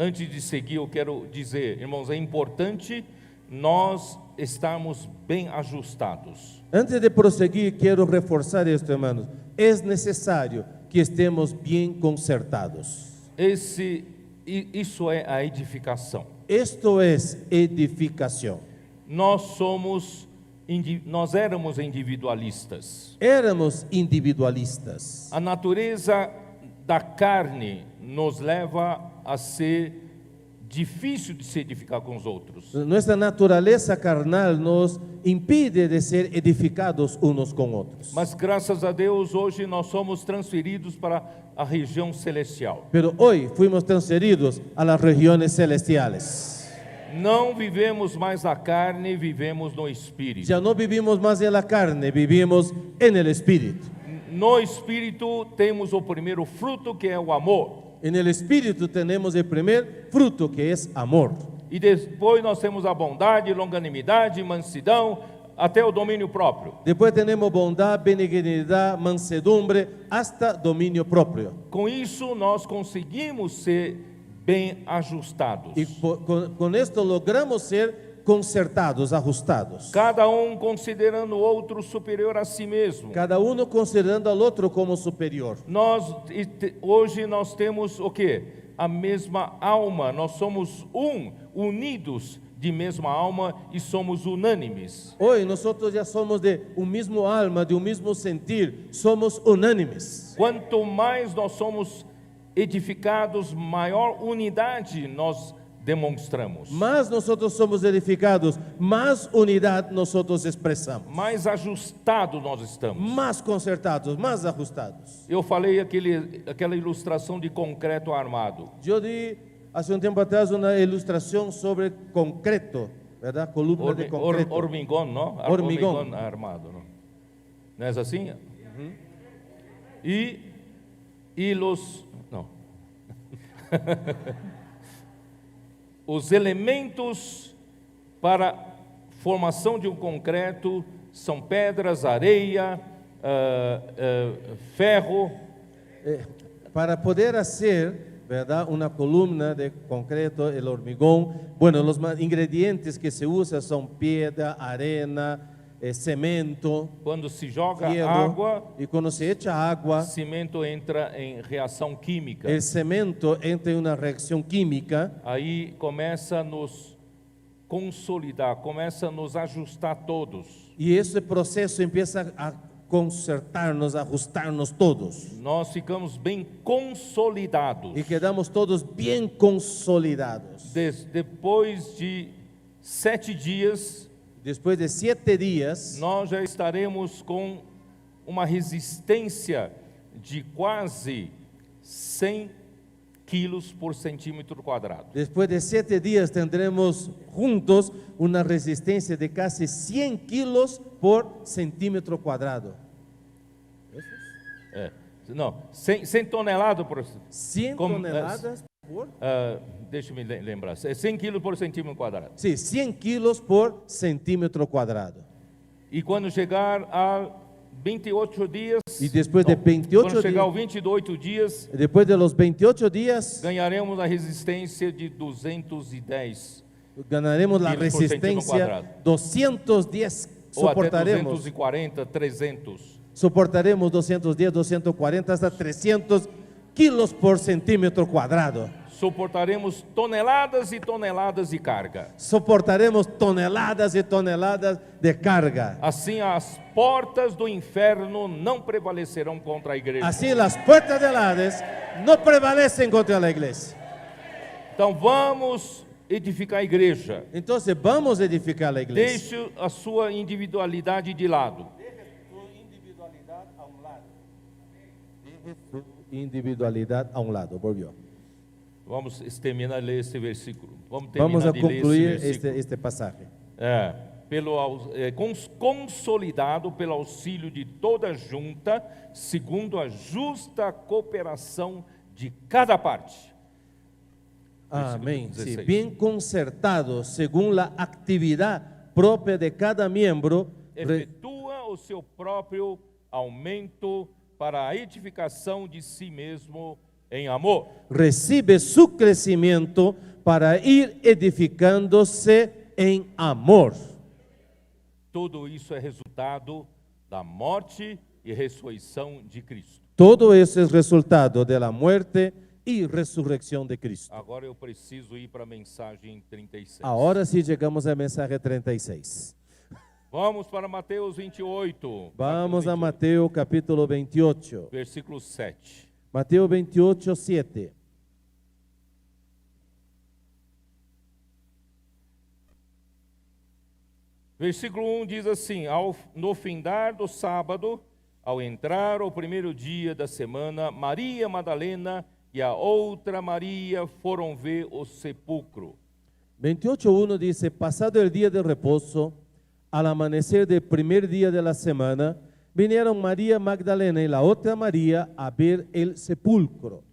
[SPEAKER 1] antes de seguir, eu quero dizer, irmãos, é importante nós estarmos bem ajustados.
[SPEAKER 2] Antes de proseguir, quiero reforzar esto, hermanos. Es necesario que estemos bien concertados.
[SPEAKER 1] Isso é a edificação.
[SPEAKER 2] Esto es edificación.
[SPEAKER 1] Nós éramos individualistas.
[SPEAKER 2] Éramos individualistas.
[SPEAKER 1] A natureza da carne nos leva a ser difícil de se edificar com os outros.
[SPEAKER 2] Nuestra naturaleza carnal nos impide de ser edificados unos con otros.
[SPEAKER 1] Mas graças a Deus, hoje nós somos transferidos para a região celestial.
[SPEAKER 2] Pero hoy fuimos transferidos a las regiones celestiales.
[SPEAKER 1] Não vivemos mais na carne, vivemos no Espírito.
[SPEAKER 2] Ya no vivimos más en la carne, vivimos en el Espíritu.
[SPEAKER 1] No Espírito temos o primeiro fruto, que é o amor.
[SPEAKER 2] En el Espíritu tenemos el primer fruto, que es amor.
[SPEAKER 1] E depois nós temos a bondade, longanimidade, mansidão, até o domínio próprio.
[SPEAKER 2] Después tenemos bondad, benignidad, mansedumbre, hasta dominio propio.
[SPEAKER 1] Com isso nós conseguimos ser bem ajustados.
[SPEAKER 2] Y con esto logramos ser concertados, ajustados.
[SPEAKER 1] Cada considerando o outro superior a si mesmo.
[SPEAKER 2] Cada uno considerando al otro como superior.
[SPEAKER 1] Hoje nós temos o quê? A mesma alma, nós somos unidos de mesma alma e somos unânimes.
[SPEAKER 2] Hoy nosotros ya somos de un mismo alma, de un mismo sentir, somos unánimes.
[SPEAKER 1] Quanto mais nós somos edificados, maior unidade nós demonstramos.
[SPEAKER 2] más nosotros somos edificados, más unidad nosotros expresamos,
[SPEAKER 1] Mais ajustado nós estamos.
[SPEAKER 2] más concertados, más ajustados.
[SPEAKER 1] Eu falei aquela ilustração de concreto armado.
[SPEAKER 2] Yo di hace un tiempo atrás una ilustración sobre concreto, ¿verdad? Columna de concreto.
[SPEAKER 1] Hormigón, não?
[SPEAKER 2] Hormigón.
[SPEAKER 1] Armado, não? Não é assim? E los... Não. Os elementos para formação de um concreto são pedras, areia, ferro.
[SPEAKER 2] Para poder hacer, ¿verdad? Una columna de concreto, el hormigón, bueno, los ingredientes que se usan son piedra, arena, cemento,
[SPEAKER 1] Quando se joga
[SPEAKER 2] hierro,
[SPEAKER 1] água,
[SPEAKER 2] y cuando se echa agua,
[SPEAKER 1] cimento entra em reação química.
[SPEAKER 2] el cemento entra en una reacción química
[SPEAKER 1] Aí começa a nos consolidar, começa a nos ajustar todos.
[SPEAKER 2] y ese proceso empieza a concertarnos, a ajustarnos todos
[SPEAKER 1] Nós ficamos bem consolidados.
[SPEAKER 2] y quedamos todos bien consolidados.
[SPEAKER 1] Depois de 7 dias,
[SPEAKER 2] Después de 7 días,
[SPEAKER 1] nós já estaremos com uma resistência de quase 100 quilos por centímetro quadrado.
[SPEAKER 2] después de 7 días tendremos juntos una resistencia de casi 100 kilos por centímetro cuadrado.
[SPEAKER 1] Não, 100 toneladas por...
[SPEAKER 2] 100
[SPEAKER 1] Como,
[SPEAKER 2] toneladas por...
[SPEAKER 1] Deixa-me lembrar, 100 quilos por centímetro quadrado.
[SPEAKER 2] Sí, 100 kilos por centímetro cuadrado.
[SPEAKER 1] E quando chegar a 28 dias,
[SPEAKER 2] E depois de 28
[SPEAKER 1] quando chegar
[SPEAKER 2] dias-
[SPEAKER 1] aos 28 dias,
[SPEAKER 2] Después de los 28 días,
[SPEAKER 1] ganharemos a resistência de 210
[SPEAKER 2] ganaremos la
[SPEAKER 1] kilos por centímetro
[SPEAKER 2] resistencia
[SPEAKER 1] cuadrado.
[SPEAKER 2] 210,
[SPEAKER 1] ou até
[SPEAKER 2] soportaremos.
[SPEAKER 1] 240, 300.
[SPEAKER 2] Soportaremos 210, 240 hasta 300 kilos por centímetro cuadrado.
[SPEAKER 1] Suportaremos toneladas e toneladas de carga.
[SPEAKER 2] Soportaremos toneladas y toneladas de carga.
[SPEAKER 1] Assim, as portas do inferno não prevalecerão contra a igreja.
[SPEAKER 2] Así las puertas del Hades no prevalecen contra la iglesia.
[SPEAKER 1] Então, vamos edificar a igreja.
[SPEAKER 2] Entonces vamos a edificar la iglesia.
[SPEAKER 1] Deixe a sua individualidade de lado.
[SPEAKER 2] Individualidad a un lado, volvió.
[SPEAKER 1] Vamos terminar de ler esse versículo. Vamos
[SPEAKER 2] Vamos a
[SPEAKER 1] terminar de ler
[SPEAKER 2] concluir
[SPEAKER 1] esse versículo.
[SPEAKER 2] este pasaje.
[SPEAKER 1] Consolidado pelo auxílio de toda a junta, segundo a justa cooperação de cada parte.
[SPEAKER 2] Amén. Sí,
[SPEAKER 1] 16.
[SPEAKER 2] bien concertado según la actividad propia de cada miembro,
[SPEAKER 1] Efetua o seu próprio aumento para a edificação de si mesmo em amor.
[SPEAKER 2] recibe su crecimiento para ir edificándose en amor.
[SPEAKER 1] Tudo isso é resultado da morte e ressurreição de Cristo.
[SPEAKER 2] Todo eso es resultado de la muerte y resurrección de Cristo.
[SPEAKER 1] Agora eu preciso ir para a mensagem 36.
[SPEAKER 2] Ahora sí llegamos al mensaje 36.
[SPEAKER 1] Vamos para Mateus 28.
[SPEAKER 2] Vamos a
[SPEAKER 1] Mateus 28,
[SPEAKER 2] Mateo capítulo 28.
[SPEAKER 1] versículo 7.
[SPEAKER 2] Mateo 28, 7.
[SPEAKER 1] Versículo 1 diz assim: no findar do sábado, ao entrar o primeiro dia da semana, Maria Madalena e a outra Maria foram ver o sepulcro.
[SPEAKER 2] 28.1 dice, pasado el día de reposo, al amanecer del primer día de la semana, vinieron María Magdalena y la otra María a ver el sepulcro.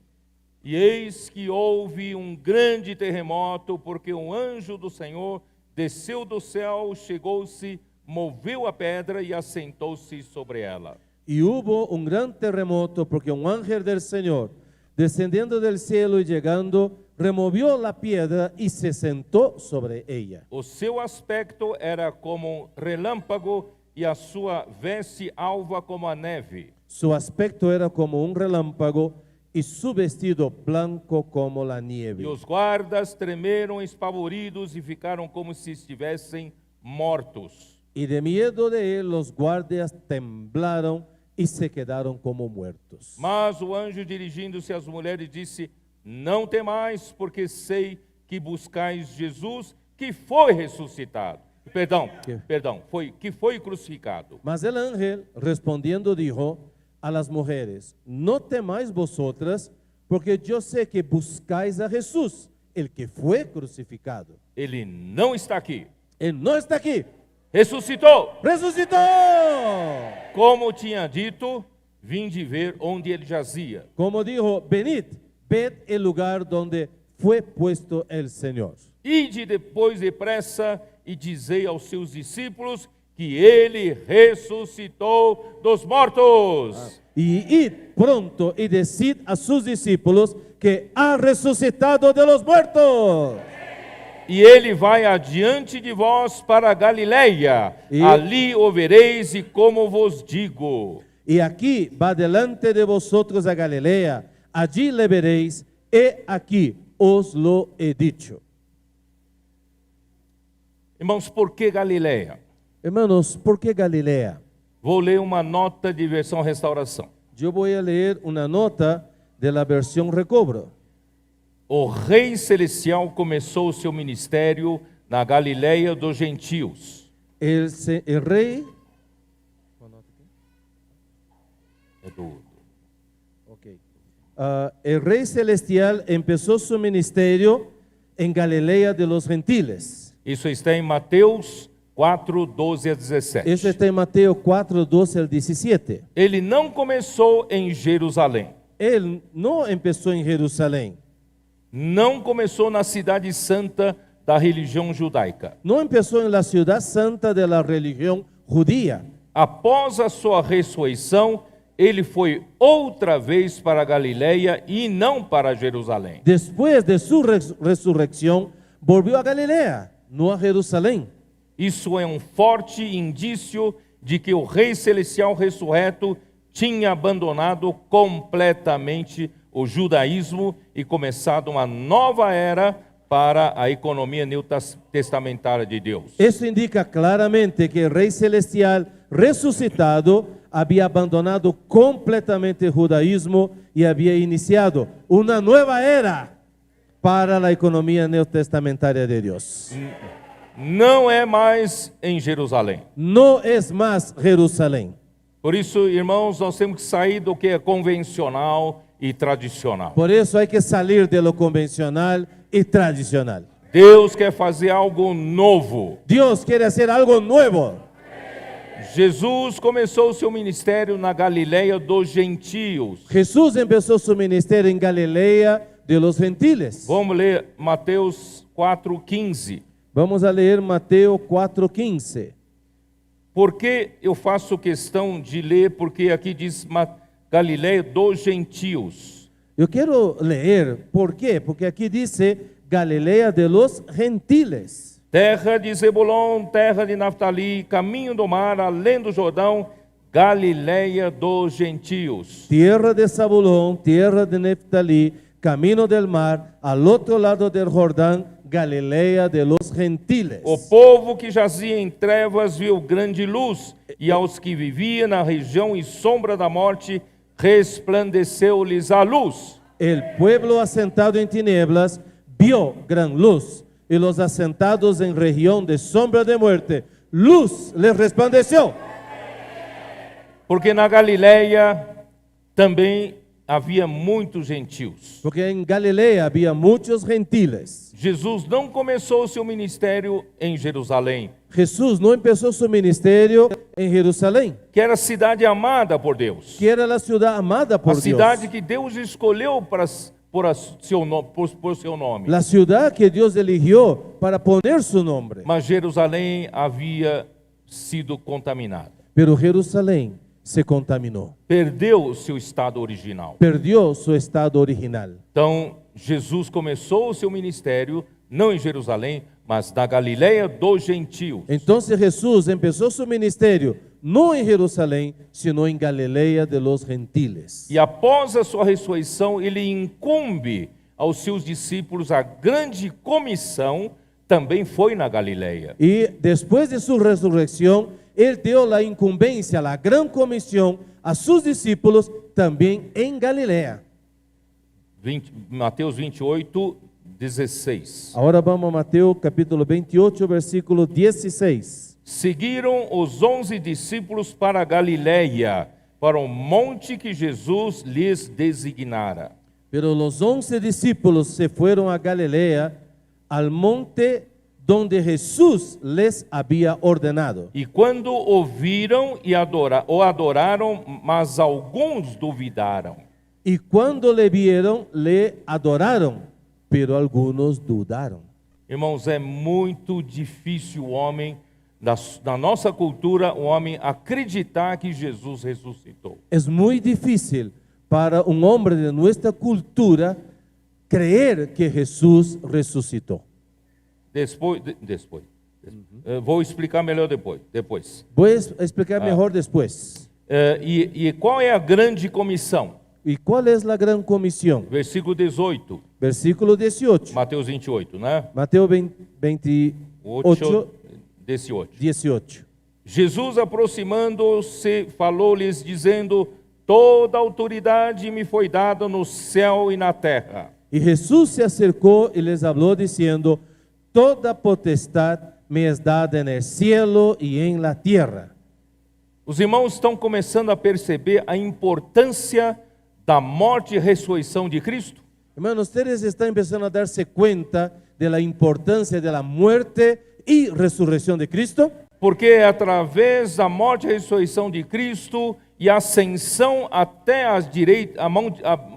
[SPEAKER 1] E eis que houve grande terremoto, porque anjo do Senhor desceu do céu, chegou-se, moveu a pedra e assentou-se sobre ela.
[SPEAKER 2] Y hubo un gran terremoto porque un ángel del Señor, descendiendo del cielo y llegando, removió la piedra y se sentó sobre ella.
[SPEAKER 1] O seu aspecto era como relâmpago e a sua veste alva como a neve.
[SPEAKER 2] Su aspecto era como un relámpago y su vestido blanco como la
[SPEAKER 1] E
[SPEAKER 2] nieve.
[SPEAKER 1] os guardas tremeram espavoridos e ficaram como se estivessem mortos.
[SPEAKER 2] Y de miedo de él los guardias temblaron y se quedaron como muertos.
[SPEAKER 1] Mas o anjo, dirigindo-se às mulheres, disse: não temais, porque sei que buscais Jesus que foi ressuscitado. Que foi crucificado.
[SPEAKER 2] Mas el ángel respondiendo dijo a las mujeres: no temáis vosotras, porque yo sé que buscáis a Jesús, el que fue crucificado.
[SPEAKER 1] Ele não está aqui.
[SPEAKER 2] Él no está aquí,
[SPEAKER 1] Ressuscitou.
[SPEAKER 2] resucitó.
[SPEAKER 1] Como tinha dito, vinde ver onde ele jazia.
[SPEAKER 2] Como dijo, venid, ved el lugar donde fue puesto el Señor.
[SPEAKER 1] Ide depois depressa e dizei aos seus discípulos que ele ressuscitou dos mortos.
[SPEAKER 2] Y id pronto y decid a sus discípulos que ha resucitado de los muertos.
[SPEAKER 1] E ele vai adiante de vós para a Galileia.
[SPEAKER 2] E-
[SPEAKER 1] Ali o vereis e como vos digo.
[SPEAKER 2] Y aquí va delante de vosotros a Galilea, allí le veréis, he aquí os lo he dicho.
[SPEAKER 1] Irmãos, por que Galileia?
[SPEAKER 2] Hermanos, ¿por qué Galilea?
[SPEAKER 1] Vou ler uma nota de versão restauração.
[SPEAKER 2] Yo voy a leer una nota de la versión Recobro.
[SPEAKER 1] O Rei Celestial começou o seu ministério na Galileia dos gentios.
[SPEAKER 2] El rey, okay. El rey celestial empezó su ministerio en Galilea de los gentiles.
[SPEAKER 1] Isso está em Mateus 4, 12 a 17.
[SPEAKER 2] Eso está en Mateo 4, 12 al 17.
[SPEAKER 1] Ele não começou em Jerusalém.
[SPEAKER 2] Él no empezó en Jerusalén,
[SPEAKER 1] Não começou na cidade santa da religião judaica.
[SPEAKER 2] no empezó en la ciudad santa de la religión judía.
[SPEAKER 1] Após a sua ressurreição, ele foi outra vez para a Galileia e não para Jerusalém.
[SPEAKER 2] Después de su resurrección, volvió a Galilea, no a Jerusalén.
[SPEAKER 1] Isso é um forte indício de que o Rei Celestial ressurreto tinha abandonado completamente o judaísmo e começado uma nova era para a economia neotestamentária de Deus.
[SPEAKER 2] Eso indica claramente que el Rey Celestial resucitado había abandonado completamente el judaísmo y había iniciado una nueva era para la economía neotestamentaria de Dios.
[SPEAKER 1] Não é mais em Jerusalém.
[SPEAKER 2] No es más Jerusalén.
[SPEAKER 1] Por isso, irmãos, nós temos que sair do que é convencional e tradicional.
[SPEAKER 2] Por eso hay que salir de lo convencional y tradicional.
[SPEAKER 1] Deus quer fazer algo novo.
[SPEAKER 2] Dios quiere hacer algo nuevo.
[SPEAKER 1] Jesus começou o seu ministério na Galileia dos gentios.
[SPEAKER 2] Jesús empezó su ministerio en Galilea de los gentiles.
[SPEAKER 1] Vamos ler Mateus 4:15.
[SPEAKER 2] Vamos a leer Mateo 4:15.
[SPEAKER 1] Por que eu faço questão de ler? Porque aqui diz Galileia dos gentios.
[SPEAKER 2] Yo quiero leer, ¿por qué? Porque aquí dice Galilea de los gentiles.
[SPEAKER 1] Terra de Zebulon, terra de Naftali, caminho do mar, além do Jordão, Galileia dos gentios.
[SPEAKER 2] Tierra de Zabulón, tierra de Neftalí, camino del mar, al otro lado del Jordán, Galilea de los gentiles.
[SPEAKER 1] O povo que jazia em trevas viu grande luz, e aos que viviam na região e sombra da morte, resplandeceu-lhes a luz.
[SPEAKER 2] El pueblo asentado en tinieblas vio gran luz, y los asentados en región de sombra de muerte, luz les resplandeció.
[SPEAKER 1] Porque na Galileia também havia muitos gentios.
[SPEAKER 2] Porque en Galilea había muchos gentiles.
[SPEAKER 1] Jesus não começou o seu ministério em Jerusalém,
[SPEAKER 2] Jesús no empezó su ministerio en Jerusalén,
[SPEAKER 1] que era a cidade amada por Deus.
[SPEAKER 2] que era la ciudad amada
[SPEAKER 1] A
[SPEAKER 2] por Dios.
[SPEAKER 1] cidade que Deus escolheu por seu nome.
[SPEAKER 2] La ciudad que Dios eligió para poner su nombre.
[SPEAKER 1] Mas Jerusalém havia sido contaminada.
[SPEAKER 2] Pero Jerusalén se contaminó.
[SPEAKER 1] Perdeu o seu estado original.
[SPEAKER 2] Perdió su estado original.
[SPEAKER 1] Então, Jesus começou o seu ministério não em Jerusalém, mas na Galileia dos gentios.
[SPEAKER 2] Entonces Jesús empezó su ministerio no en Jerusalén, sino en Galilea de los gentiles.
[SPEAKER 1] E após a sua ressurreição, ele incumbe aos seus discípulos a grande comissão, também foi na Galileia.
[SPEAKER 2] Y después de su resurrección, Él dio la incumbencia, la gran comisión a sus discípulos también en Galilea.
[SPEAKER 1] Mateus 28, 16.
[SPEAKER 2] Ahora vamos a Mateo capítulo 28, versículo 16.
[SPEAKER 1] Seguiram os 11 discípulos para a Galiléia, para o monte que Jesus lhes designara.
[SPEAKER 2] Pero los 11 discípulos se fueron a Galilea, al monte donde Jesús les había ordenado.
[SPEAKER 1] E quando ouviram o adoraram, mas alguns duvidaram.
[SPEAKER 2] Y cuando le vieron, le adoraron, pero algunos dudaron.
[SPEAKER 1] Irmãos, é muito difícil o homem, na nossa cultura, o homem acreditar que Jesus ressuscitou.
[SPEAKER 2] Es muy difícil para un hombre de nuestra cultura creer que Jesús resucitó.
[SPEAKER 1] Vou explicar melhor depois.
[SPEAKER 2] Voy a explicar mejor después.
[SPEAKER 1] E qual é a grande comissão?
[SPEAKER 2] ¿Y cuál es la gran comisión?
[SPEAKER 1] Versículo 18,
[SPEAKER 2] Versículo 18.
[SPEAKER 1] Mateus 28, né?
[SPEAKER 2] Mateo 28, 18.
[SPEAKER 1] Jesus, aproximando-se, falou-lhes, dizendo: toda autoridade me foi dada no céu e na terra.
[SPEAKER 2] Y Jesús se acercó y les habló diciendo: toda potestad me es dada en el cielo y en la tierra.
[SPEAKER 1] Os irmãos estão começando a perceber a importância da morte e ressurreição de Cristo?
[SPEAKER 2] Hermanos, ustedes están empezando a darse cuenta de la importancia de la muerte y resurrección de Cristo.
[SPEAKER 1] Porque é através da morte e ressurreição de Cristo e ascensão até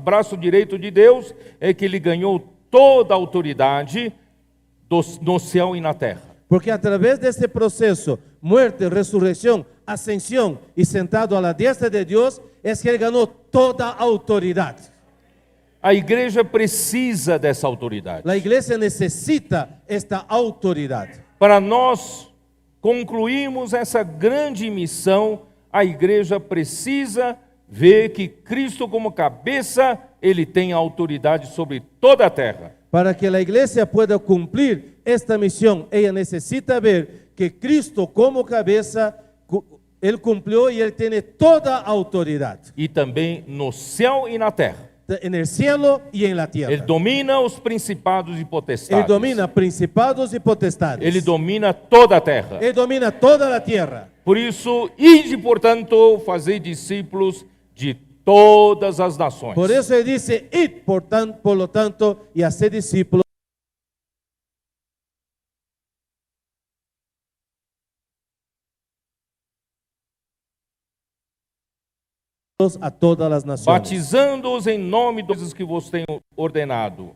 [SPEAKER 1] braço direito de Deus é que ele ganhou toda a autoridade no céu e na terra.
[SPEAKER 2] Porque a través de este proceso, muerte, resurrección, ascensión y sentado a la diestra de Dios, es que él ganó toda autoridad.
[SPEAKER 1] A igreja precisa dessa autoridade.
[SPEAKER 2] La iglesia necesita esta autoridad.
[SPEAKER 1] Para nós concluirmos essa grande missão, a igreja precisa ver que Cristo como cabeça, ele tem autoridade sobre toda a terra.
[SPEAKER 2] Para que la iglesia pueda cumplir esta misión, ella necesita ver que Cristo como cabeza, él cumplió y él tiene toda autoridad.
[SPEAKER 1] E também no céu e na terra.
[SPEAKER 2] En el cielo y en la tierra.
[SPEAKER 1] Ele domina os principados e potestades.
[SPEAKER 2] Él domina principados y potestades.
[SPEAKER 1] Ele domina toda a terra.
[SPEAKER 2] Él domina toda la tierra.
[SPEAKER 1] Por isso, ide, portanto, fazei discípulos de todas as nações.
[SPEAKER 2] Por eso él dice, id por lo tanto y haced discípulos a todas las naciones,
[SPEAKER 1] batizando-os em nome das coisas que vos tenho ordenado,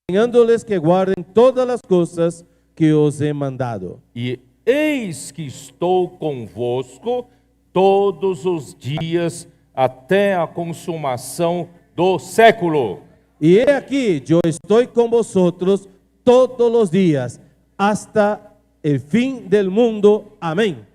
[SPEAKER 2] enseñándoles que guarden todas las cosas que os he mandado.
[SPEAKER 1] E eis que estou convosco todos os dias até a consumação do século.
[SPEAKER 2] Y he aquí, yo estoy con vosotros todos los días hasta el fin del mundo. Amén.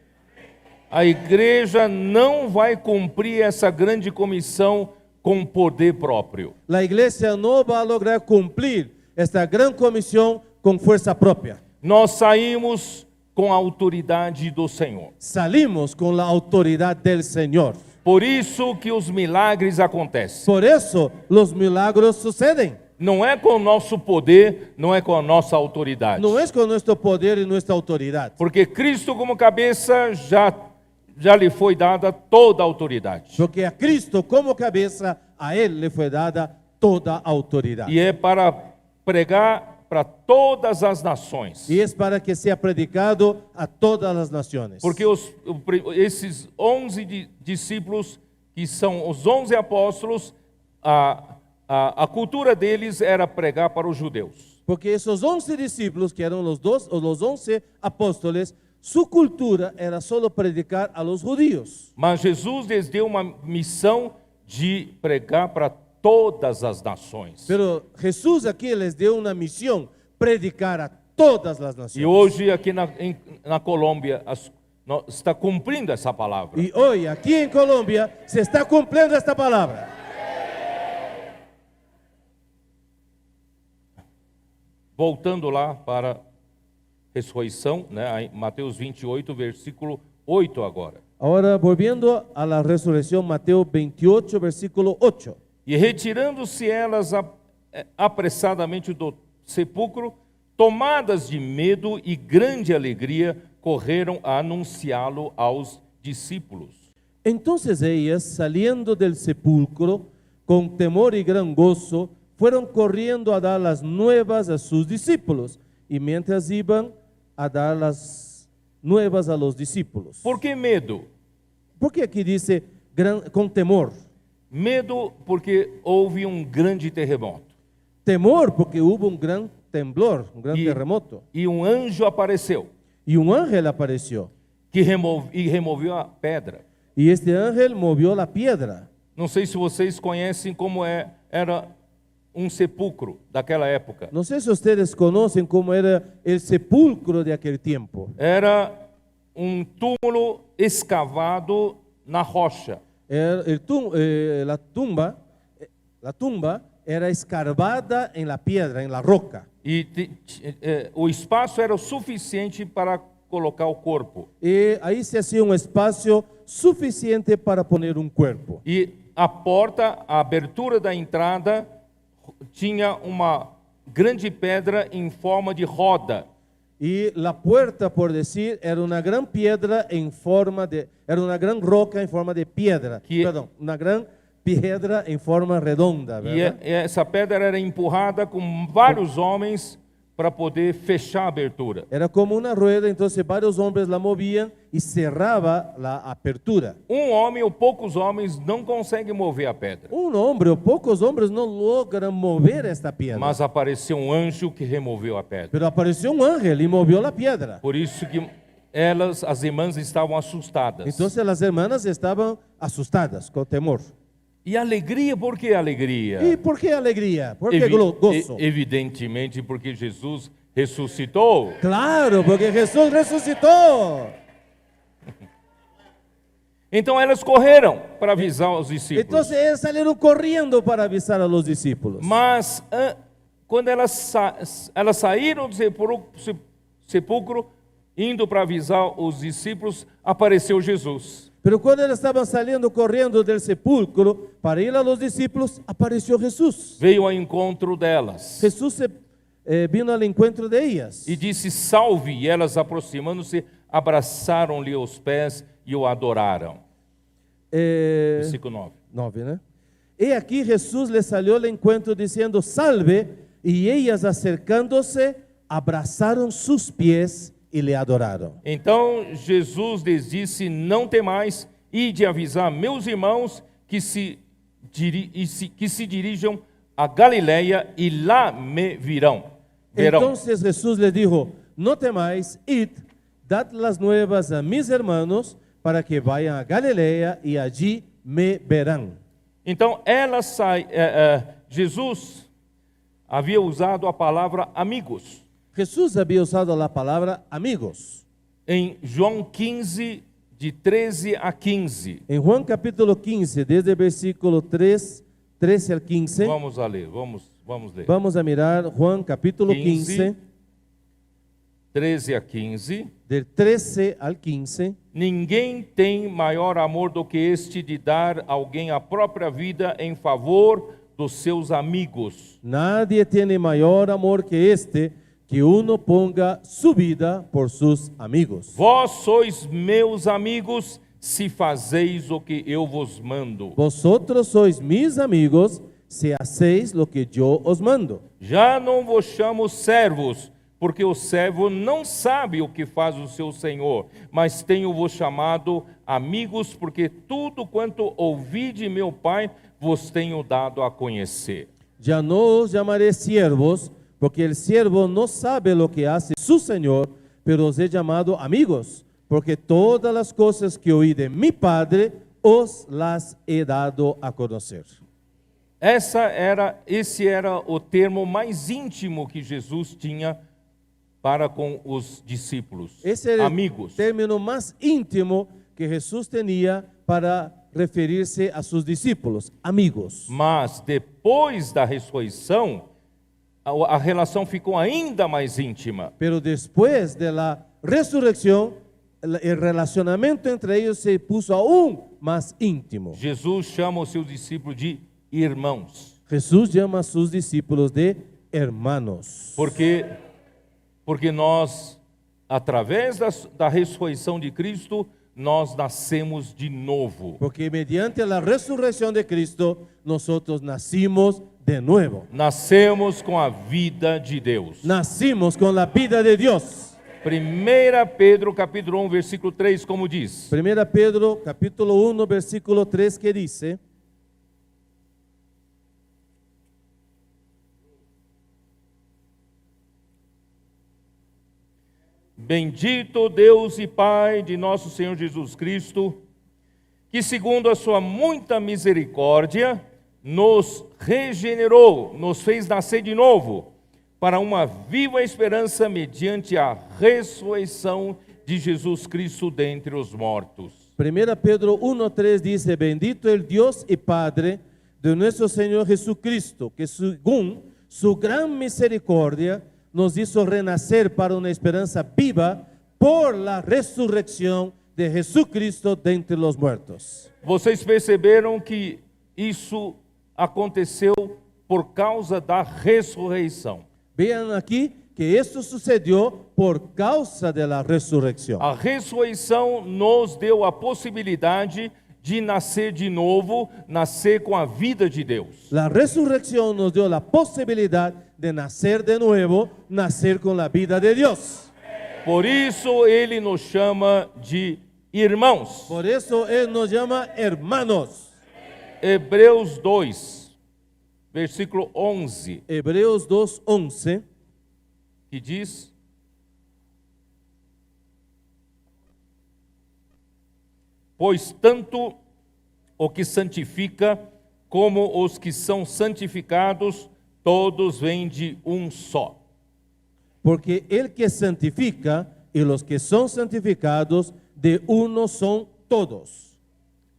[SPEAKER 1] A igreja não vai cumprir essa grande comissão com poder próprio.
[SPEAKER 2] La iglesia no va a lograr cumplir esta gran comisión con fuerza propia.
[SPEAKER 1] Nós saímos com a autoridade do Senhor.
[SPEAKER 2] Salimos con la autoridad del Señor.
[SPEAKER 1] Por isso que os milagres acontecem.
[SPEAKER 2] Por eso los milagros suceden.
[SPEAKER 1] Não é com o nosso poder, não é com a nossa autoridade.
[SPEAKER 2] No es con nuestro poder y nuestra autoridad.
[SPEAKER 1] Porque Cristo como cabeça já lhe foi dada toda a autoridade.
[SPEAKER 2] Porque a Cristo como cabeza, a él le fue dada toda autoridad.
[SPEAKER 1] E é para pregar para todas as nações.
[SPEAKER 2] Y es para que sea predicado a todas las naciones.
[SPEAKER 1] Porque esses 11 discípulos, que são os 11 apóstolos, a cultura deles era pregar para os judeus.
[SPEAKER 2] Porque esos 11 discípulos, que eran los 11 apóstoles, su cultura era solo predicar a los judíos.
[SPEAKER 1] Mas Jesus lhes deu uma missão de pregar para todas as nações.
[SPEAKER 2] Pero Jesús aquí les dio una misión, predicar a todas las naciones.
[SPEAKER 1] E hoje aqui na Colômbia está cumprindo essa palavra.
[SPEAKER 2] Y hoy aquí en Colombia se está cumpliendo esta palabra.
[SPEAKER 1] Voltando lá para ressurreição, né? Mateus 28, versículo 8 agora.
[SPEAKER 2] Ahora volviendo a la resurrección, Mateo 28, versículo 8.
[SPEAKER 1] E retirando-se elas apressadamente do sepulcro, tomadas de medo e grande alegria, correram a anunciá-lo aos discípulos.
[SPEAKER 2] Entonces ellas, saliendo del sepulcro, con temor y gran gozo, fueron corriendo a dar las nuevas a sus discípulos. Y mientras iban a dar las nuevas a los discípulos.
[SPEAKER 1] Por que medo?
[SPEAKER 2] Porque aqui dice con temor.
[SPEAKER 1] Medo porque houve grande terremoto.
[SPEAKER 2] Temor porque hubo un gran temblor, un gran terremoto.
[SPEAKER 1] E anjo apareceu.
[SPEAKER 2] Y un ángel apareció.
[SPEAKER 1] Que removeu a pedra.
[SPEAKER 2] Y este ángel movió la piedra.
[SPEAKER 1] Não sei se vocês conhecem como era sepulcro daquela época.
[SPEAKER 2] No sé si ustedes conocen cómo era el sepulcro de aquel tiempo.
[SPEAKER 1] Era túmulo escavado na rocha.
[SPEAKER 2] La tumba era escarbada en la piedra, en la roca.
[SPEAKER 1] E o espaço era o suficiente para colocar o corpo.
[SPEAKER 2] Y ahí se hacía un espacio suficiente para poner un cuerpo.
[SPEAKER 1] E a abertura da entrada, tinha uma grande pedra em forma de roda.
[SPEAKER 2] Y la puerta, por decir, era una gran piedra en forma de, era una gran roca en forma de piedra. Perdón, una gran piedra en forma redonda, ¿verdad?
[SPEAKER 1] E essa pedra era empurrada com vários homens para poder fechar a abertura.
[SPEAKER 2] Era como una rueda, entonces varios hombres la movían y cerraba la apertura.
[SPEAKER 1] Homem ou poucos homens não conseguem mover a pedra.
[SPEAKER 2] Un hombre o pocos hombres no logran mover esta piedra.
[SPEAKER 1] Mas apareceu anjo que removeu a pedra.
[SPEAKER 2] Pero apareció un ángel y movió la piedra.
[SPEAKER 1] Por isso que as irmãs estavam assustadas.
[SPEAKER 2] Entonces las hermanas estaban asustadas, con temor.
[SPEAKER 1] E alegria, por que alegria?
[SPEAKER 2] ¿Y por qué alegría? ¿Por qué gozo?
[SPEAKER 1] Evidentemente porque Jesus ressuscitou.
[SPEAKER 2] Claro, porque Jesús resucitó.
[SPEAKER 1] Então elas correram para avisar os discípulos.
[SPEAKER 2] Entonces ellos salieron corriendo para avisar a los discípulos.
[SPEAKER 1] Mas quando elas saíram do sepulcro, indo para avisar os discípulos, apareceu Jesus.
[SPEAKER 2] Pero cuando ellos estaban saliendo corriendo del sepulcro para ir a los discípulos, apareció Jesús.
[SPEAKER 1] Veio ao encontro delas.
[SPEAKER 2] Jesús vino al encuentro de ellas.
[SPEAKER 1] E disse salve, e elas aproximando-se, abraçaram-lhe os pés e o adoraram. Versículo
[SPEAKER 2] 9, ¿no? Y aquí Jesús les salió al encuentro diciendo salve, y ellas acercándose, abrazaron sus pies e le adoraram.
[SPEAKER 1] Então Jesus lhes disse: não temais, ide avisar meus irmãos que se dirijam a Galileia e lá me verão.
[SPEAKER 2] Entonces Jesús les dijo: no temáis, id, dad las nuevas a mis hermanos para que vayan a Galileia e allí me verán.
[SPEAKER 1] Então Jesus havia usado a palavra amigos.
[SPEAKER 2] Jesús había usado la palabra amigos.
[SPEAKER 1] Em João 15, de 13 a 15.
[SPEAKER 2] En Juan capítulo 15, desde el versículo 13 al 15.
[SPEAKER 1] Vamos a ler, vamos ler.
[SPEAKER 2] Vamos a mirar Juan capítulo 15,
[SPEAKER 1] 13 a 15.
[SPEAKER 2] Del 13 al 15.
[SPEAKER 1] Ninguém tem maior amor do que este de dar alguém a própria vida em favor dos seus amigos.
[SPEAKER 2] Nadie tiene mayor amor que este, que uno ponga su vida por sus amigos.
[SPEAKER 1] Vós sois meus amigos, se fazeis o que eu vos mando.
[SPEAKER 2] Vosotros sois mis amigos, se hacéis lo que yo os mando.
[SPEAKER 1] Já não vos chamo servos, porque o servo não sabe o que faz o seu senhor, mas tenho-vos chamado amigos, porque tudo quanto ouvi de meu Pai vos tenho dado a conhecer.
[SPEAKER 2] Ya no os llamaré siervos, porque el siervo no sabe lo que hace su Señor, pero os he llamado amigos, porque todas las cosas que oí de mi Padre os las he dado a conocer.
[SPEAKER 1] Esse era o termo mais íntimo que Jesus tinha para com os discípulos.
[SPEAKER 2] Esse era
[SPEAKER 1] amigos.
[SPEAKER 2] O término más íntimo que Jesús tenía para referirse a sus discípulos, amigos.
[SPEAKER 1] Mas depois da ressurreição, a relação ficou ainda mais íntima.
[SPEAKER 2] Pero después de la resurrección, el relacionamiento entre ellos se puso aún más íntimo.
[SPEAKER 1] Jesus chama os seus discípulos de irmãos.
[SPEAKER 2] Jesús llama a sus discípulos de hermanos.
[SPEAKER 1] Porque nós, através da ressurreição de Cristo, nós nascemos de novo.
[SPEAKER 2] Porque mediante la resurrección de Cristo, nosotros nacimos de nuevo.
[SPEAKER 1] Nascemos com a vida de Deus.
[SPEAKER 2] Nacimos con la vida de Dios.
[SPEAKER 1] 1 Pedro capítulo 1, versículo 3, como diz:
[SPEAKER 2] 1 Pedro capítulo 1, versículo 3, que dice:
[SPEAKER 1] Bendito Deus e Pai de nosso Senhor Jesus Cristo, que segundo a sua muita misericórdia, nos regenerou, nos fez nascer de novo, para uma viva esperança mediante a ressurreição de Jesus Cristo dentre os mortos.
[SPEAKER 2] 1 Pedro 1:3 dice: Bendito el Dios y Padre de nuestro Señor Jesucristo, que según su gran misericordia nos hizo renacer para una esperanza viva por la resurrección de Jesucristo de entre los muertos.
[SPEAKER 1] Vocês perceberam que isso aconteceu por causa da ressurreição.
[SPEAKER 2] Vean aquí que esto sucedió por causa de la resurrección.
[SPEAKER 1] A ressurreição nos deu a possibilidade de nascer de novo, nascer com a vida de Deus.
[SPEAKER 2] La resurrección nos dio la posibilidad de nacer de nuevo, nacer con la vida de Dios.
[SPEAKER 1] Por isso ele nos chama de irmãos.
[SPEAKER 2] Por eso Él nos llama hermanos.
[SPEAKER 1] Hebreus 2, versículo 11,
[SPEAKER 2] Hebreos 2:11
[SPEAKER 1] que diz: Pois tanto o que santifica como os que são santificados, todos vêm de um só.
[SPEAKER 2] Porque el que santifica y los que son santificados de uno son todos.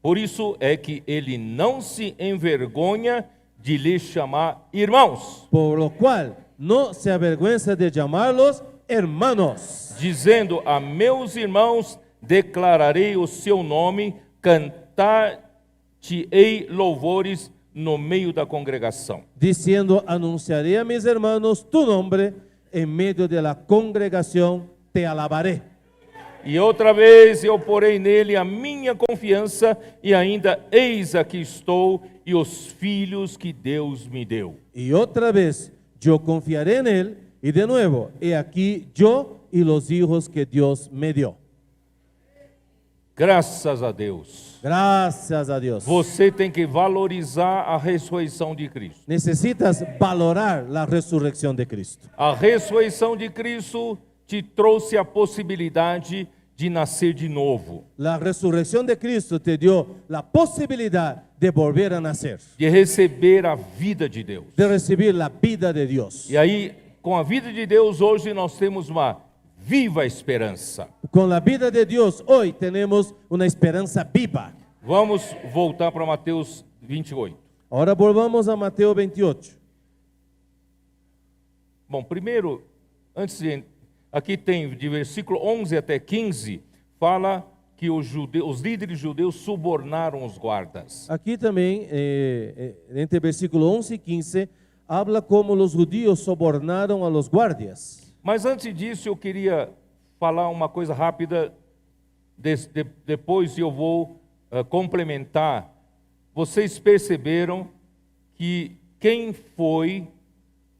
[SPEAKER 1] Por isso é que ele não se envergonha de lhes chamar irmãos,
[SPEAKER 2] Por lo cual no se avergüenza de llamarlos hermanos,
[SPEAKER 1] dizendo: a meus irmãos declararei o seu nome, cantar-te-ei louvores no meio da congregação.
[SPEAKER 2] diciendo: anunciaré a mis hermanos tu nombre, en medio de la congregación te alabaré.
[SPEAKER 1] E outra vez eu porei nele a minha confiança, e ainda eis aqui estou, e os filhos que Deus me deu.
[SPEAKER 2] Y otra vez yo confiaré en él, y de nuevo, he aquí yo y los hijos que Dios me dio.
[SPEAKER 1] Graças a Deus.
[SPEAKER 2] Gracias a Dios.
[SPEAKER 1] Você tem que valorizar a ressurreição de Cristo.
[SPEAKER 2] Necesitas valorar la resurrección de Cristo.
[SPEAKER 1] A ressurreição de Cristo te trouxe a possibilidade de nascer de novo,
[SPEAKER 2] La resurrección de Cristo te dio la posibilidad de volver a nacer,
[SPEAKER 1] de receber a vida de Deus.
[SPEAKER 2] de recibir la vida de Dios.
[SPEAKER 1] E aí, com a vida de Deus, hoje nós temos uma viva esperança.
[SPEAKER 2] Con la vida de Dios hoy tenemos una esperanza viva.
[SPEAKER 1] Vamos voltar para Mateus 28.
[SPEAKER 2] Ahora volvamos a Mateo 28.
[SPEAKER 1] Bom, primeiro, aqui tem de versículo 11 até 15, fala que os líderes judeus subornaram os guardas.
[SPEAKER 2] Aquí también, entre versículo 11 y 15, habla como los judíos sobornaron a los guardias.
[SPEAKER 1] Mas antes disso, eu queria falar uma coisa rápida, depois eu vou complementar. Vocês perceberam que quem foi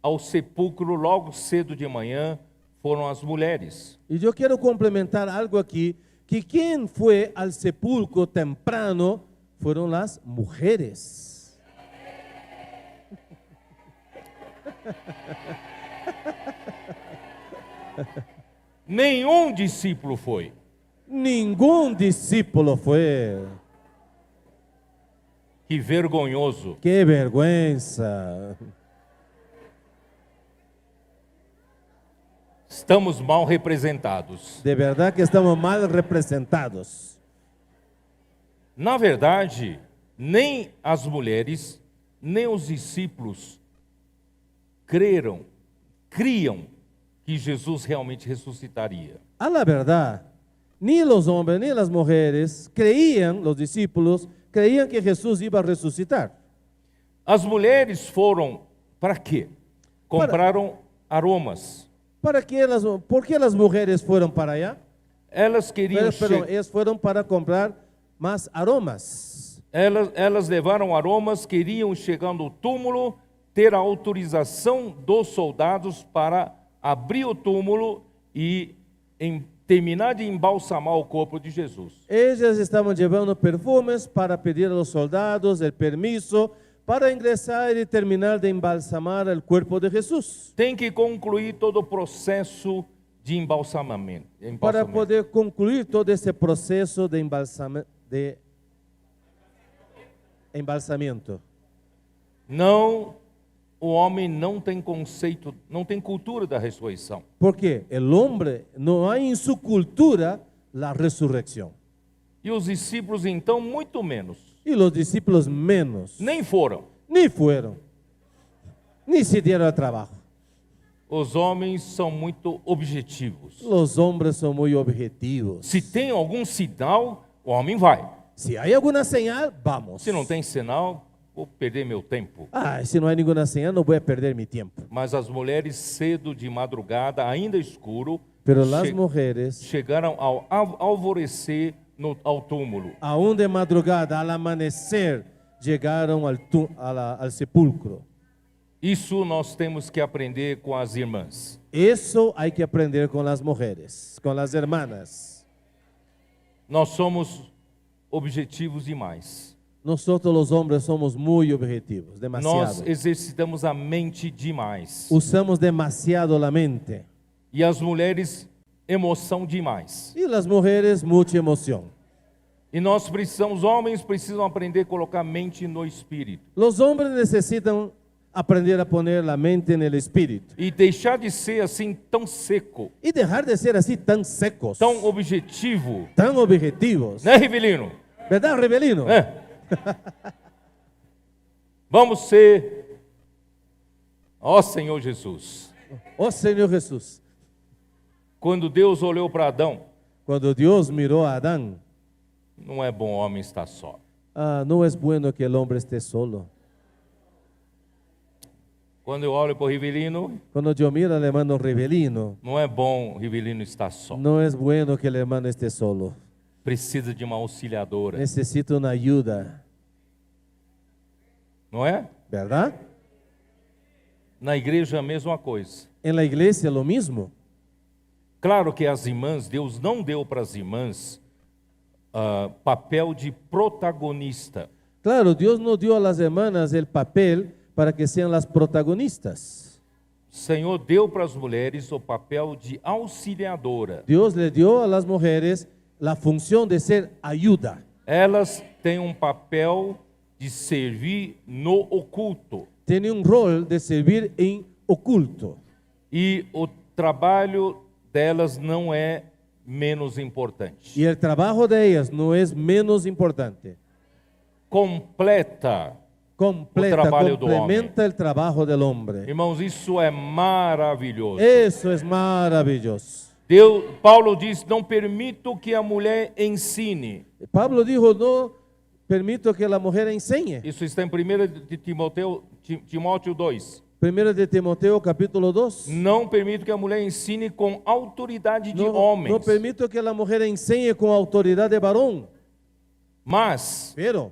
[SPEAKER 1] ao sepulcro logo cedo de manhã foram as mulheres.
[SPEAKER 2] Y yo quiero complementar algo aquí, que quien fue al sepulcro temprano fueron las mujeres.
[SPEAKER 1] Nenhum discípulo foi.
[SPEAKER 2] Ningún discípulo fue.
[SPEAKER 1] Que vergonhoso.
[SPEAKER 2] ¡Qué vergüenza!
[SPEAKER 1] Estamos mal representados.
[SPEAKER 2] De verdad que estamos mal representados.
[SPEAKER 1] Na verdade, nem as mulheres, nem os discípulos criam que Jesus realmente ressuscitaria.
[SPEAKER 2] A la verdad, ni los hombres ni las mujeres creían, los discípulos, creían que Jesús iba a resucitar.
[SPEAKER 1] As mulheres foram para quê? Compraram aromas.
[SPEAKER 2] ¿Por qué las mujeres fueron para allá?
[SPEAKER 1] Elas queriam
[SPEAKER 2] Perdón, ellas fueron para comprar más aromas.
[SPEAKER 1] elas levaram aromas, queriam chegar no túmulo, ter a autorização dos soldados para abrir o túmulo e terminar de embalsamar o corpo de Jesus.
[SPEAKER 2] Ellas estaban llevando perfumes para pedir a los soldados el permiso para ingresar y terminar de embalsamar el cuerpo de Jesús.
[SPEAKER 1] Tem que concluir todo o processo de embalsamamento.
[SPEAKER 2] Para poder concluir todo ese proceso de embalsamiento.
[SPEAKER 1] Não, o homem não tem conceito, não tem cultura da ressurreição.
[SPEAKER 2] Porque el hombre no hay en su cultura la resurrección.
[SPEAKER 1] E os discípulos então muito menos.
[SPEAKER 2] Y los discípulos menos.
[SPEAKER 1] Nem foram.
[SPEAKER 2] Ni fueron. Ni se dieron al trabajo.
[SPEAKER 1] Os homens são muito objetivos.
[SPEAKER 2] Los hombres son muy objetivos.
[SPEAKER 1] Se tem algum sinal, o homem vai.
[SPEAKER 2] Si hay alguna señal, vamos.
[SPEAKER 1] Se não tem sinal, vou perder meu tempo.
[SPEAKER 2] Si no hay ninguna señal, no voy a perder mi tiempo.
[SPEAKER 1] Mas as mulheres cedo de madrugada, ainda escuro,
[SPEAKER 2] Pero las mujeres,
[SPEAKER 1] chegaram ao alvorecer ao túmulo.
[SPEAKER 2] aún de madrugada, al amanecer, llegaron al sepulcro.
[SPEAKER 1] Isso nós temos que aprender com as irmãs.
[SPEAKER 2] Eso hay que aprender con las mujeres, con las hermanas.
[SPEAKER 1] Nós somos objetivos demais.
[SPEAKER 2] Nosotros los hombres somos muy objetivos, demasiado.
[SPEAKER 1] Nós exercitamos a mente demais.
[SPEAKER 2] Usamos demasiado la mente.
[SPEAKER 1] E as mulheres, emoção demais.
[SPEAKER 2] Y las mujeres, mucha emoción.
[SPEAKER 1] E nós precisamos, homens precisam aprender a colocar mente no espírito.
[SPEAKER 2] Los hombres necesitan aprender a poner la mente en el espíritu.
[SPEAKER 1] E deixar de ser assim tão seco,
[SPEAKER 2] Y dejar de ser así tan secos,
[SPEAKER 1] tão objetivo.
[SPEAKER 2] tan objetivos.
[SPEAKER 1] Né, Rivelino?
[SPEAKER 2] ¿Verdad, Rebelino?
[SPEAKER 1] Vamos ser, ó Senhor Jesus.
[SPEAKER 2] Oh Señor Jesús,
[SPEAKER 1] Quando Deus olhou para Adão,
[SPEAKER 2] cuando Dios miró a Adán,
[SPEAKER 1] não é bom o homem estar só.
[SPEAKER 2] no es bueno que el hombre esté solo.
[SPEAKER 1] Quando eu olho para o Rivelino,
[SPEAKER 2] Cuando yo miro al hermano Rebelino,
[SPEAKER 1] não é bom o Rivelino estar só.
[SPEAKER 2] no es bueno que el hermano esté solo.
[SPEAKER 1] Precisa de uma auxiliadora,
[SPEAKER 2] Necesita una ayuda,
[SPEAKER 1] não é?
[SPEAKER 2] ¿verdad?
[SPEAKER 1] Na igreja a mesma coisa.
[SPEAKER 2] En la iglesia lo mismo.
[SPEAKER 1] Claro que as irmãs, Deus não deu para as irmãs papel de protagonista.
[SPEAKER 2] Claro, Dios no dio a las hermanas el papel para que sean las protagonistas.
[SPEAKER 1] O Senhor deu para as mulheres o papel de auxiliadora.
[SPEAKER 2] Dios le dio a las mujeres la función de ser ayuda.
[SPEAKER 1] Elas têm um papel de servir no oculto.
[SPEAKER 2] Tiene un rol de servir en oculto.
[SPEAKER 1] E o trabalho delas não é menos importante.
[SPEAKER 2] Y el trabajo de ellas no es menos importante.
[SPEAKER 1] Completa.
[SPEAKER 2] Completa,
[SPEAKER 1] O trabalho do
[SPEAKER 2] complementa el trabajo del hombre.
[SPEAKER 1] Irmãos, isso é maravilhoso.
[SPEAKER 2] Eso es maravilloso.
[SPEAKER 1] Paulo diz, não permito que a mulher ensine.
[SPEAKER 2] Pablo dijo, no permito que la mujer enseñe.
[SPEAKER 1] Isso está em 1 de Timóteo 2.
[SPEAKER 2] 1 de Timoteo capítulo 2.
[SPEAKER 1] Não permito que a mulher ensine com autoridade de
[SPEAKER 2] No,
[SPEAKER 1] homens.
[SPEAKER 2] no permito que la mujer enseñe con autoridad de varón.
[SPEAKER 1] Mas
[SPEAKER 2] Pero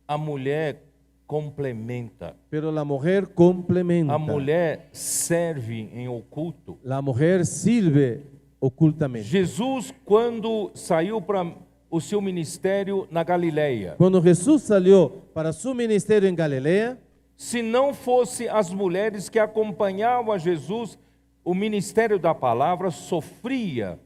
[SPEAKER 1] a mulher complementa.
[SPEAKER 2] la mujer complementa.
[SPEAKER 1] A mulher serve em oculto.
[SPEAKER 2] La mujer sirve ocultamente.
[SPEAKER 1] Jesus, quando saiu para o seu ministério na Galileia,
[SPEAKER 2] Cuando Jesús salió para su ministerio en Galilea,
[SPEAKER 1] se não fosse as mulheres que acompanhavam a Jesus, o ministério da palavra sofria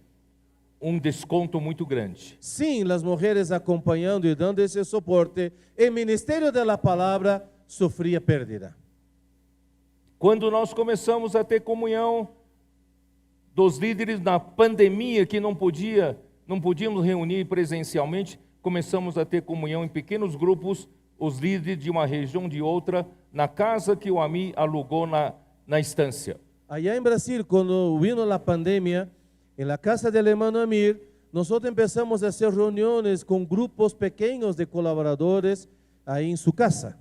[SPEAKER 1] um desconto muito grande.
[SPEAKER 2] sin las mujeres acompañando y dando ese soporte, el ministerio de la palabra sufría pérdida.
[SPEAKER 1] Quando nós começamos a ter comunhão dos líderes na pandemia, que não podíamos reunir presencialmente, começamos a ter comunhão em pequenos grupos, os líderes de uma região de outra, na casa que o AMI alugou na estância.
[SPEAKER 2] Allá en Brasil, cuando vino la pandemia, en la casa del hermano Amir, nosotros empezamos a hacer reuniones con grupos pequeños de colaboradores ahí en su casa.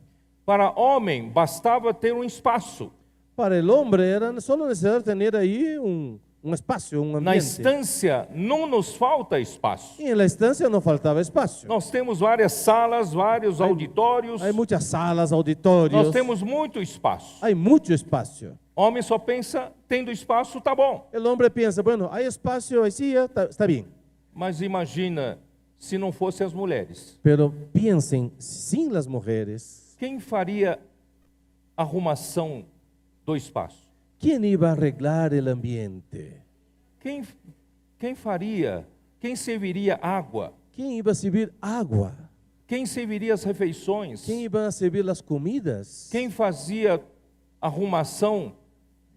[SPEAKER 1] Para homem, bastava ter um espaço.
[SPEAKER 2] Para el hombre era solo necesario tener ahí un espacio, un
[SPEAKER 1] Na
[SPEAKER 2] ambiente.
[SPEAKER 1] estância, não nos falta espaço.
[SPEAKER 2] Y en la estancia no faltaba espacio.
[SPEAKER 1] Nós temos várias salas, vários auditórios.
[SPEAKER 2] Hay muchas salas, auditorios.
[SPEAKER 1] Nós temos muito espaço.
[SPEAKER 2] Hay mucho espacio.
[SPEAKER 1] Homem só pensa, tendo espaço, tá bom.
[SPEAKER 2] El hombre piensa, bueno, hay espacio, hay silla, está bien.
[SPEAKER 1] Mas imagina se não fossem as mulheres.
[SPEAKER 2] Pero piensen, sin las mujeres,
[SPEAKER 1] Quem faria a arrumação do espaço?
[SPEAKER 2] ¿quién iba a arreglar el ambiente?
[SPEAKER 1] Quem faria? Quem serviria água?
[SPEAKER 2] ¿Quién iba a servir agua?
[SPEAKER 1] Quem serviria as refeições?
[SPEAKER 2] ¿Quién iba a servir las comidas?
[SPEAKER 1] Quem fazia a arrumação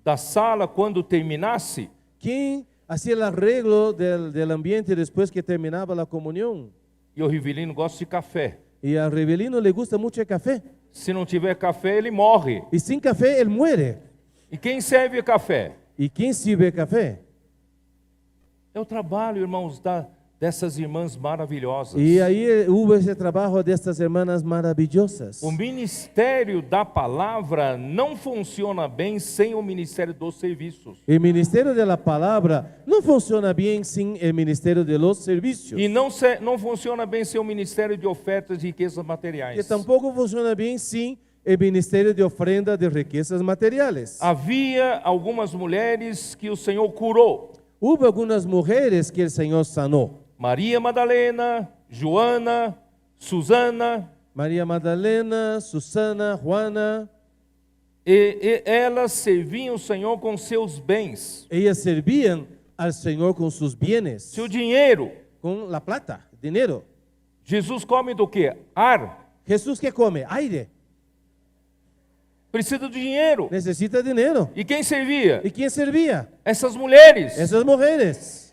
[SPEAKER 1] da sala quando terminasse?
[SPEAKER 2] ¿Quién hacía el arreglo del ambiente después que terminaba la comunión?
[SPEAKER 1] E o Rivelino gosta de café.
[SPEAKER 2] Y a Rivelino le gusta mucho el café.
[SPEAKER 1] Se não tiver café, ele morre.
[SPEAKER 2] Y sin café él muere.
[SPEAKER 1] E quem serve café?
[SPEAKER 2] ¿Y quién sirve café?
[SPEAKER 1] É o trabalho, irmãos, dessas irmãs maravilhosas.
[SPEAKER 2] Y ahí hubo ese trabajo de estas hermanas maravillosas.
[SPEAKER 1] O ministério da palavra não funciona bem sem o ministério dos serviços.
[SPEAKER 2] El ministerio de la palabra no funciona bien sin el ministerio de los servicios.
[SPEAKER 1] E não funciona bem sem o ministério de ofertas de riquezas materiais.
[SPEAKER 2] Que tampoco funciona bien sin el ministerio de ofrenda de riquezas materiales.
[SPEAKER 1] Havia algumas mulheres que o Senhor curou.
[SPEAKER 2] Hubo algunas mujeres que el Señor sanó.
[SPEAKER 1] Maria Madalena, Joana, Susana.
[SPEAKER 2] María Magdalena, Susana, Juana.
[SPEAKER 1] E elas serviam o Senhor com seus bens.
[SPEAKER 2] Ellas servían al Señor con sus bienes,
[SPEAKER 1] Seu dinheiro.
[SPEAKER 2] con la plata, dinero.
[SPEAKER 1] Jesus come do quê? Ar.
[SPEAKER 2] Jesús, ¿qué come? Aire.
[SPEAKER 1] Precisa de dinheiro.
[SPEAKER 2] Necesita dinero.
[SPEAKER 1] E quem servia?
[SPEAKER 2] ¿Y quién servía?
[SPEAKER 1] Essas mulheres.
[SPEAKER 2] Esas mujeres.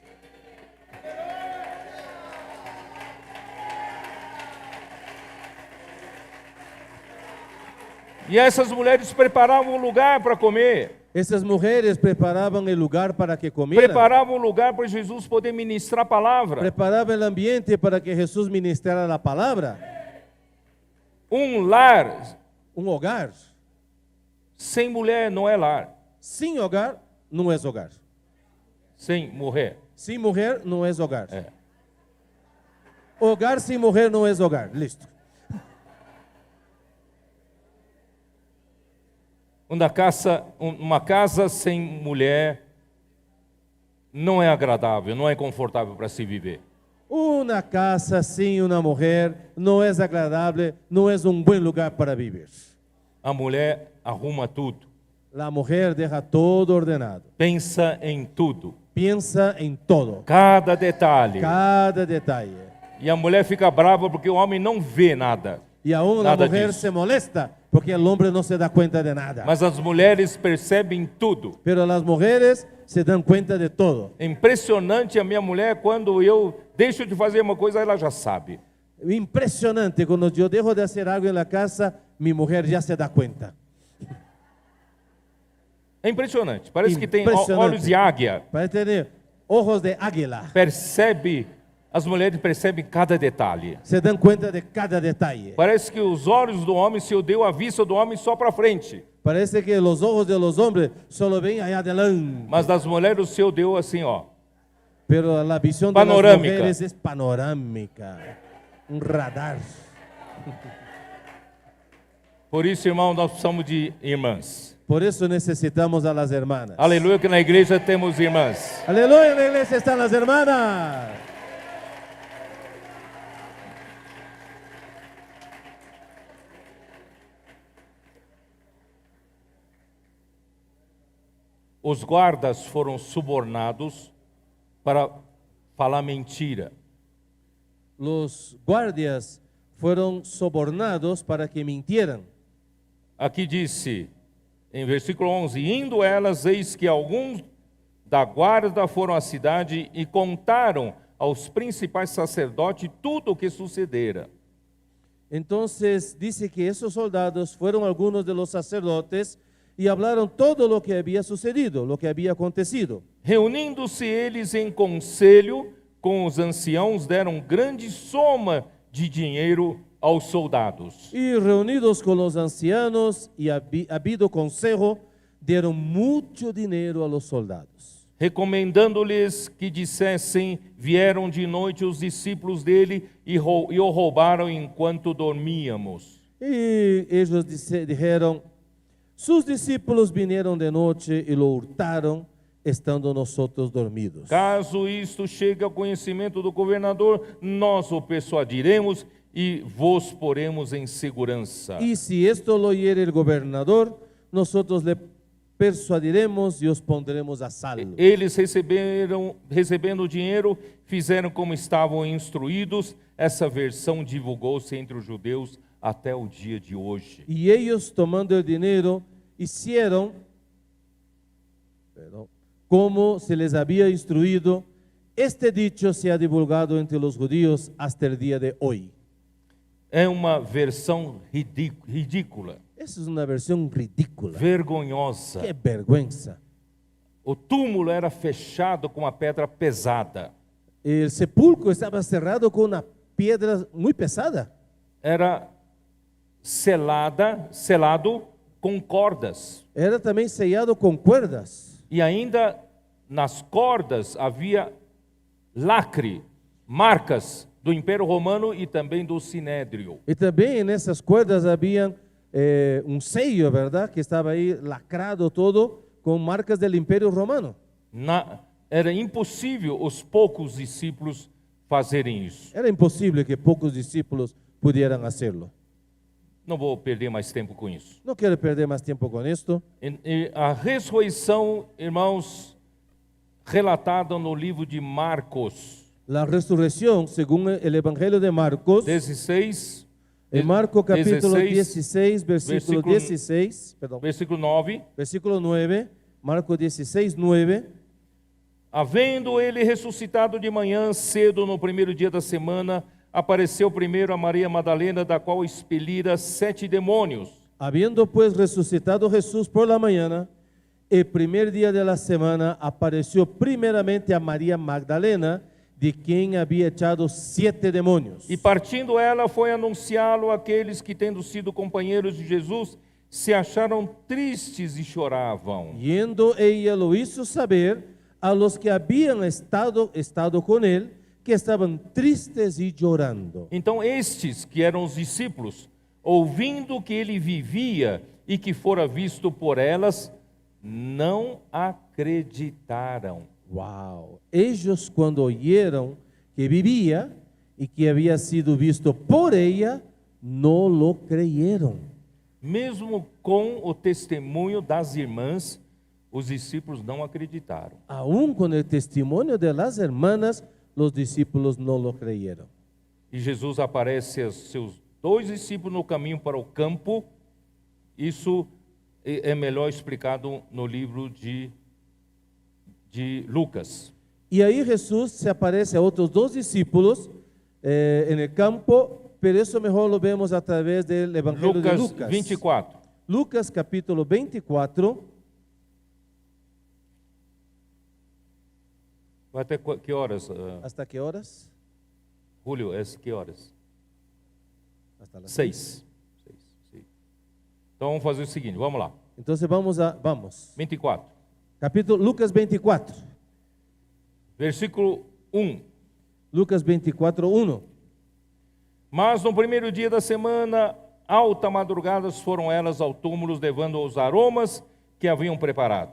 [SPEAKER 1] E essas mulheres preparavam um lugar para comer.
[SPEAKER 2] Esas mujeres preparaban el lugar para que comieran.
[SPEAKER 1] Preparavam um lugar para Jesus poder ministrar a palavra.
[SPEAKER 2] Preparaban el ambiente para que Jesús ministrara la palabra.
[SPEAKER 1] Um lar
[SPEAKER 2] Un hogar
[SPEAKER 1] sem mulher não é lar.
[SPEAKER 2] sin hogar no es hogar.
[SPEAKER 1] Sem mulher.
[SPEAKER 2] Sin mujer no es hogar.
[SPEAKER 1] É.
[SPEAKER 2] Hogar sin mujer no es hogar. Listo.
[SPEAKER 1] Uma casa sem mulher não é agradável, não é confortável para se viver.
[SPEAKER 2] Una casa sin una mujer no es agradable, no es un buen lugar para vivir.
[SPEAKER 1] A mulher arruma tudo,
[SPEAKER 2] La mujer deja todo ordenado.
[SPEAKER 1] pensa em tudo,
[SPEAKER 2] Piensa en todo,
[SPEAKER 1] cada detalhe.
[SPEAKER 2] cada detalle.
[SPEAKER 1] E a mulher fica brava porque o homem não vê nada.
[SPEAKER 2] Y aún la
[SPEAKER 1] Nada
[SPEAKER 2] mujer
[SPEAKER 1] disso.
[SPEAKER 2] se molesta porque el hombre no se da cuenta de nada.
[SPEAKER 1] Mas as mulheres percebem tudo.
[SPEAKER 2] Pero las mujeres se dan cuenta de todo.
[SPEAKER 1] É impressionante a minha mulher, quando eu deixo de fazer uma coisa, ela já sabe.
[SPEAKER 2] Impresionante, cuando yo dejo de hacer algo en la casa, mi mujer ya se da cuenta.
[SPEAKER 1] É impressionante. Parece que tem
[SPEAKER 2] Impressionante.
[SPEAKER 1] olhos de águia.
[SPEAKER 2] Para tener ojos de águila.
[SPEAKER 1] As mulheres percebem cada detalhe.
[SPEAKER 2] Se dan cuenta de cada detalle.
[SPEAKER 1] Parece que os olhos do homem se deu a vista do homem só para frente.
[SPEAKER 2] Parece que los ojos de los hombres solo ven allá adelante.
[SPEAKER 1] Mas das mulheres o seu deu assim, ó.
[SPEAKER 2] Pero la visión de las
[SPEAKER 1] Panorámica.
[SPEAKER 2] mujeres es panorámica. Un radar.
[SPEAKER 1] Por isso, irmão, nós precisamos de irmãs.
[SPEAKER 2] Por eso necesitamos a las hermanas.
[SPEAKER 1] Aleluia, que na igreja temos irmãs.
[SPEAKER 2] Aleluya, en la iglesia están las hermanas.
[SPEAKER 1] Os guardas foram subornados para falar mentira.
[SPEAKER 2] Los guardias fueron sobornados para que mintieran.
[SPEAKER 1] Aqui disse, em versículo 11, indo elas, eis que alguns da guarda foram à cidade e contaram aos principais sacerdotes tudo o que sucedera.
[SPEAKER 2] Entonces dice que esos soldados fueron algunos de los sacerdotes y hablaron todo lo que había sucedido, lo que había acontecido.
[SPEAKER 1] Reunindo-se eles em conselho com os anciãos, deram grande soma de dinheiro aos soldados.
[SPEAKER 2] Y reunidos con los ancianos y habido consejo, dieron mucho dinero a los soldados.
[SPEAKER 1] Recomendando-lhes que dissessem, vieram de noite os discípulos dele e o roubaram enquanto dormíamos.
[SPEAKER 2] Y ellos dijeron, sus discípulos vinieron de noche y lo hurtaron, estando nosotros dormidos.
[SPEAKER 1] Caso isto chegue ao conhecimento do governador, nós o persuadiremos e vos poremos em segurança.
[SPEAKER 2] Y si esto lo oyere el gobernador, nosotros le persuadiremos y os pondremos a salvo.
[SPEAKER 1] Eles recebendo o dinheiro, fizeram como estavam instruídos. Essa versão divulgou-se entre os judeus até o dia de hoje.
[SPEAKER 2] Y ellos, tomando el dinero, hicieron como se les había instruido. Este dicho se ha divulgado entre los judíos hasta el día de hoy.
[SPEAKER 1] É uma versão ridícula,
[SPEAKER 2] Esa es una versión ridícula.
[SPEAKER 1] vergonhosa.
[SPEAKER 2] ¡Qué vergüenza!
[SPEAKER 1] O túmulo era fechado com uma pedra pesada.
[SPEAKER 2] El sepulcro estaba cerrado con una piedra muy pesada.
[SPEAKER 1] Era selado com cordas.
[SPEAKER 2] Era también sellado con cuerdas.
[SPEAKER 1] E ainda nas cordas havia lacre, marcas do Império Romano e também do Sinédrio.
[SPEAKER 2] Y también en esas cuerdas había un sello, ¿verdad? Que estaba ahí lacrado todo con marcas del Imperio Romano.
[SPEAKER 1] Era impossível os poucos discípulos fazerem isso.
[SPEAKER 2] Era imposible que pocos discípulos pudieran hacerlo.
[SPEAKER 1] Não vou perder mais tempo com isso.
[SPEAKER 2] No quiero perder más tiempo con esto.
[SPEAKER 1] E a ressurreição, irmãos, relatada no livro de Marcos,
[SPEAKER 2] La resurrección, según el Evangelio de Marcos,
[SPEAKER 1] 16,
[SPEAKER 2] en Marcos capítulo
[SPEAKER 1] 16,
[SPEAKER 2] 16, versículo 16, perdón,
[SPEAKER 1] versículo 9.
[SPEAKER 2] versículo 9, Marcos 16, 9.
[SPEAKER 1] Havendo ele ressuscitado de manhã cedo no primeiro dia da semana, apareceu primeiro a Maria Madalena, da qual expelira 7 demônios.
[SPEAKER 2] Habiendo pues resucitado Jesús por la mañana, el primer día de la semana apareció primeramente a María Magdalena, de quien había echado 7 demonios.
[SPEAKER 1] E partindo ela, foi anunciá-lo àqueles que, tendo sido companheiros de Jesus, se acharam tristes e choravam.
[SPEAKER 2] Yendo ella lo hizo saber a los que habían estado con él, que estaban tristes y llorando.
[SPEAKER 1] Então estes, que eram os discípulos, ouvindo que ele vivia e que fora visto por elas, não acreditaram.
[SPEAKER 2] Wow. Ellos, cuando oyeron que vivía y que había sido visto por ella, no lo creyeron.
[SPEAKER 1] Mesmo com o testemunho das irmãs, os discípulos não acreditaram.
[SPEAKER 2] Aún con el testimonio de las hermanas, los discípulos no lo creyeron.
[SPEAKER 1] E Jesus aparece aos seus 2 discípulos no caminho para o campo. Isso é melhor explicado no livro de Lucas.
[SPEAKER 2] Y ahí Jesús se aparece a otros 2 discípulos en el campo, pero eso mejor lo vemos a través del Evangelio de Lucas.
[SPEAKER 1] 24.
[SPEAKER 2] Lucas capítulo 24.
[SPEAKER 1] Vai até que horas?
[SPEAKER 2] ¿Hasta qué horas?
[SPEAKER 1] Julio, é que horas?
[SPEAKER 2] Hasta las
[SPEAKER 1] 6. Então vamos fazer o seguinte, vamos lá.
[SPEAKER 2] Entonces vamos.
[SPEAKER 1] 24.
[SPEAKER 2] Capítulo Lucas 24.
[SPEAKER 1] Versículo 1.
[SPEAKER 2] Lucas 24, 1.
[SPEAKER 1] Mas no primeiro dia da semana, alta madrugada, foram elas ao túmulo, levando os aromas que haviam preparado.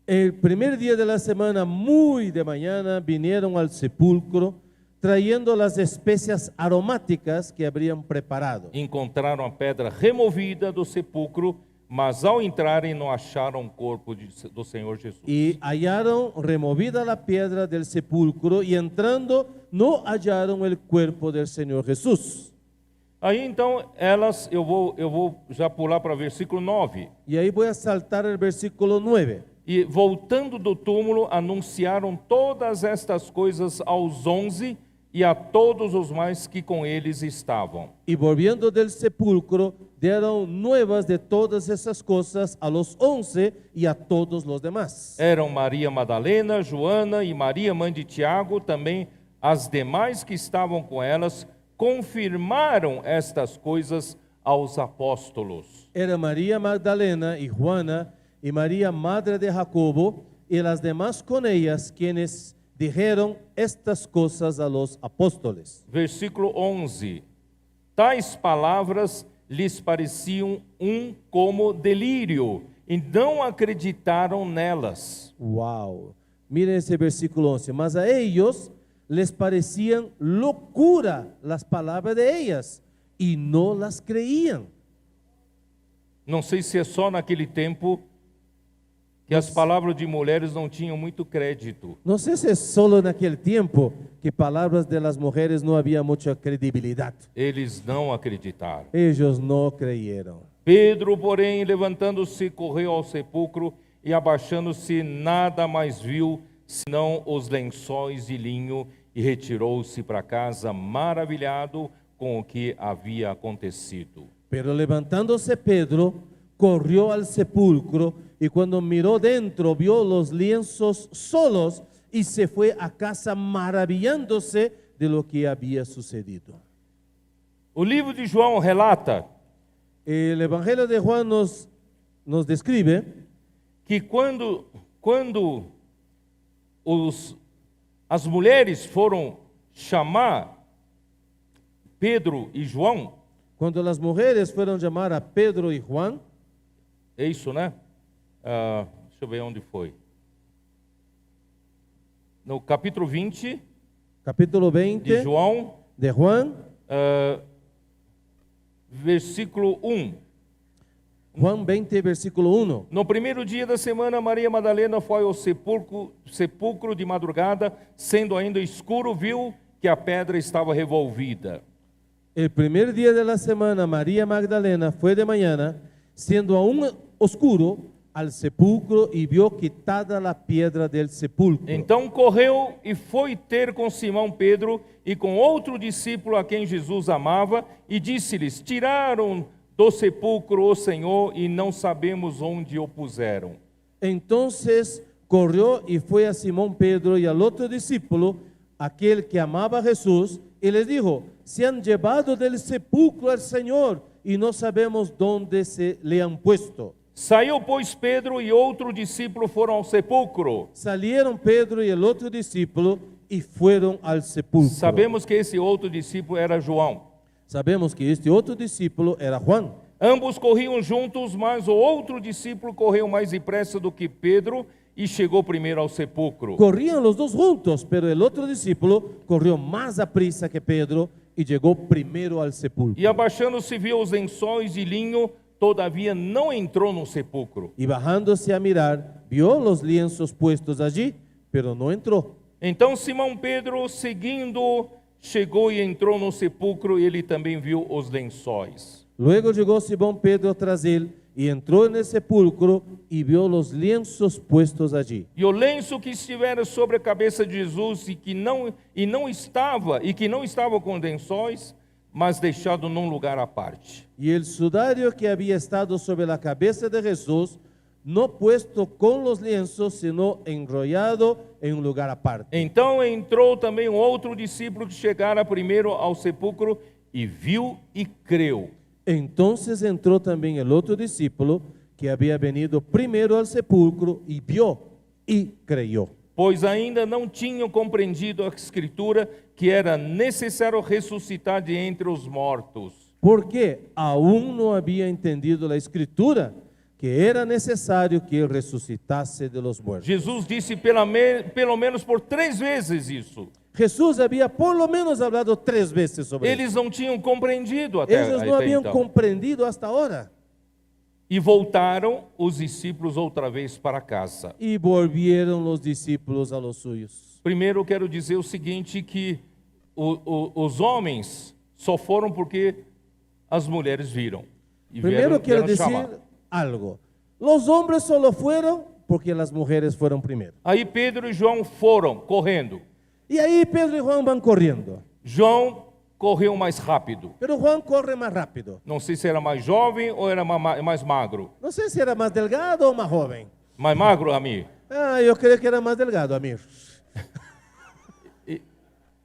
[SPEAKER 2] El primer día de la semana, muy de mañana, vinieron al sepulcro, trayendo las especias aromáticas que habrían preparado.
[SPEAKER 1] Encontraram a pedra removida do sepulcro, mas ao entrarem não acharam o corpo do Senhor Jesus.
[SPEAKER 2] Y hallaron removida la piedra del sepulcro, y entrando no hallaron el cuerpo del Señor Jesús.
[SPEAKER 1] Aí então elas, eu vou já pular para o versículo 9.
[SPEAKER 2] Y ahí voy a saltar el versículo 9.
[SPEAKER 1] E voltando do túmulo, anunciaram todas estas coisas aos 11 e a todos os mais que com eles estavam.
[SPEAKER 2] Y volviendo del sepulcro, dieron nuevas de todas esas cosas a los 11 y a todos los demás.
[SPEAKER 1] Eram Maria Madalena, Joana e Maria, mãe de Tiago, também as demais que estavam com elas, confirmaram estas coisas aos apóstolos.
[SPEAKER 2] Era María Magdalena y Juana y María, madre de Jacobo, y las demás con ellas, quienes dijeron estas cosas a los apóstoles.
[SPEAKER 1] Versículo 11. Tais palavras lhes pareciam como delírio, e não acreditaram nelas.
[SPEAKER 2] Wow. Miren ese versículo 11. Mas a ellos les parecían locura las palabras de ellas y no las creían.
[SPEAKER 1] Não sei se é só naquele tempo que as palavras de mulheres não tinham muito crédito.
[SPEAKER 2] No sé si es solo en aquel tiempo que palabras de las mujeres no había mucha credibilidad.
[SPEAKER 1] Eles não acreditaram.
[SPEAKER 2] Ellos no creyeron.
[SPEAKER 1] Pedro, porém, levantando-se, correu ao sepulcro e, abaixando-se, nada mais viu, senão os lençóis de linho, e retirou-se para casa, maravilhado com o que havia acontecido.
[SPEAKER 2] Pero levantándose Pedro, corrió al sepulcro y cuando miró dentro, vio los lienzos solos y se fue a casa maravillándose de lo que había sucedido.
[SPEAKER 1] O livro de João relata
[SPEAKER 2] El Evangelio de Juan nos describe
[SPEAKER 1] que quando as mulheres foram chamar Pedro e João,
[SPEAKER 2] cuando las mujeres fueron a llamar a Pedro y Juan,
[SPEAKER 1] é isso, né? Deixa eu ver onde foi. No capítulo 20
[SPEAKER 2] capítulo 20
[SPEAKER 1] de João,
[SPEAKER 2] de Juan,
[SPEAKER 1] versículo 1.
[SPEAKER 2] Juan 20, versículo 1.
[SPEAKER 1] No primeiro dia da semana, Maria Madalena foi ao sepulcro de madrugada, sendo ainda escuro, viu que a pedra estava revolvida.
[SPEAKER 2] El primer día de la semana, María Magdalena fue de mañana, siendo aún oscuro, al sepulcro y vio quitada la piedra del sepulcro.
[SPEAKER 1] Então correu e foi ter com Simão Pedro e com outro discípulo a quem Jesus amava, e disse-lhes: tiraram do sepulcro o Senhor e não sabemos onde o puseram.
[SPEAKER 2] Entonces corrió y fue a Simón Pedro y al otro discípulo, aquel que amaba a Jesús, y les dijo: se han llevado del sepulcro al Señor y no sabemos dónde se le han puesto.
[SPEAKER 1] Saiu, pois, Pedro e outro discípulo foram ao sepulcro.
[SPEAKER 2] Salieron Pedro y el otro discípulo y fueron al sepulcro.
[SPEAKER 1] Sabemos que esse outro discípulo era João.
[SPEAKER 2] Sabemos que este otro discípulo era Juan.
[SPEAKER 1] Ambos corriam juntos, mas o outro discípulo correu mais depressa do que Pedro e chegou primeiro ao sepulcro.
[SPEAKER 2] Corrían los dos juntos, pero el otro discípulo corrió más aprisa que Pedro y llegó primero al sepulcro.
[SPEAKER 1] E abaixando-se viu os lençóis de linho, todavia não entrou no sepulcro.
[SPEAKER 2] Y bajándose a mirar, vio los lienzos puestos allí, pero no entró.
[SPEAKER 1] Então Simão Pedro, seguindo, chegou e entrou no sepulcro, e ele também viu os lençóis.
[SPEAKER 2] Luego llegó Simón Pedro tras él y entró en el sepulcro y vio los lienzos puestos allí.
[SPEAKER 1] E o lenço que estivera sobre a cabeça de Jesus e que não estava com lençóis, mas deixado num lugar à parte.
[SPEAKER 2] Y el sudario que había estado sobre la cabeza de Jesús, no puesto con los lienzos, sino enrollado en un lugar aparte.
[SPEAKER 1] Então entrou também um outro discípulo que chegara primeiro ao sepulcro e viu e creu.
[SPEAKER 2] Entonces entró también el otro discípulo que había venido primero al sepulcro y vio y creyó.
[SPEAKER 1] Pois ainda não tinham compreendido a Escritura que era necessário ressuscitar de entre os mortos.
[SPEAKER 2] Porque aún no había entendido la escritura que era necesario que él resucitase de los muertos.
[SPEAKER 1] Jesus disse pelo menos por 3 vezes isso.
[SPEAKER 2] Jesús había por lo menos hablado 3 veces sobre
[SPEAKER 1] Eles não tinham compreendido
[SPEAKER 2] eso. Ellos no
[SPEAKER 1] até
[SPEAKER 2] habían
[SPEAKER 1] então.
[SPEAKER 2] comprendido hasta ahora.
[SPEAKER 1] E voltaram os discípulos outra vez para casa.
[SPEAKER 2] Y volvieron los discípulos a los suyos.
[SPEAKER 1] Primeiro, eu quero dizer o seguinte, que os homens só foram porque as mulheres viram. E
[SPEAKER 2] Primero quiero
[SPEAKER 1] vieram
[SPEAKER 2] decir
[SPEAKER 1] chamar.
[SPEAKER 2] algo. Los hombres solo fueron porque las mujeres fueron primero.
[SPEAKER 1] Aí Pedro e João foram correndo.
[SPEAKER 2] Y ahí Pedro y Juan van corriendo.
[SPEAKER 1] João correu mais rápido.
[SPEAKER 2] Pero Juan corre más rápido.
[SPEAKER 1] Não sei se era mais jovem ou era mais magro.
[SPEAKER 2] No sé si era más delgado o más joven.
[SPEAKER 1] Mais magro, Amir?
[SPEAKER 2] Yo creo que era más delgado, Amir.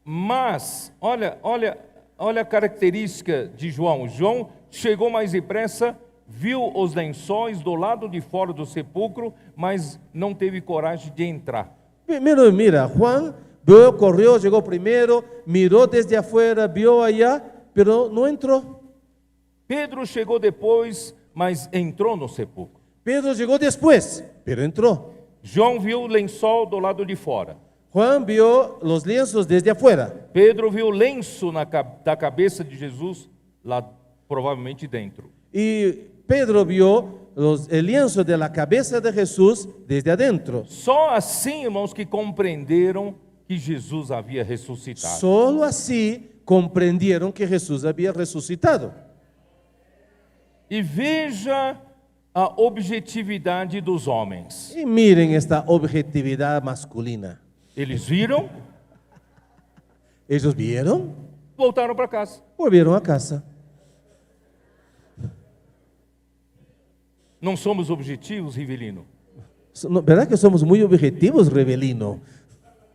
[SPEAKER 1] Mas, olha olha a característica de João. João chegou mais depressa, viu os lençóis do lado de fora do sepulcro, mas não teve coragem de entrar.
[SPEAKER 2] Mira, Juan vio, corrió, llegó primero, miró desde afuera, vio allá, pero no entró.
[SPEAKER 1] Pedro chegou depois, mas entrou no sepulcro.
[SPEAKER 2] Pedro llegó después, pero entró.
[SPEAKER 1] João viu o lençol do lado de fora.
[SPEAKER 2] Juan vio los lienzos desde afuera.
[SPEAKER 1] Pedro viu o lenço da cabeça de Jesus lá, provavelmente dentro.
[SPEAKER 2] Y Pedro vio el lienzo de la cabeza de Jesús desde adentro.
[SPEAKER 1] Só assim, irmãos, que compreenderam que Jesus havia ressuscitado.
[SPEAKER 2] Solo así comprendieron que Jesús había resucitado.
[SPEAKER 1] E veja a objetividade dos homens.
[SPEAKER 2] Y miren esta objetividad masculina.
[SPEAKER 1] Eles viram,
[SPEAKER 2] Ellos vieron,
[SPEAKER 1] voltaram para casa.
[SPEAKER 2] volvieron a casa.
[SPEAKER 1] Não somos objetivos, Rivelino?
[SPEAKER 2] ¿Verdad que somos muy objetivos, Rebelino?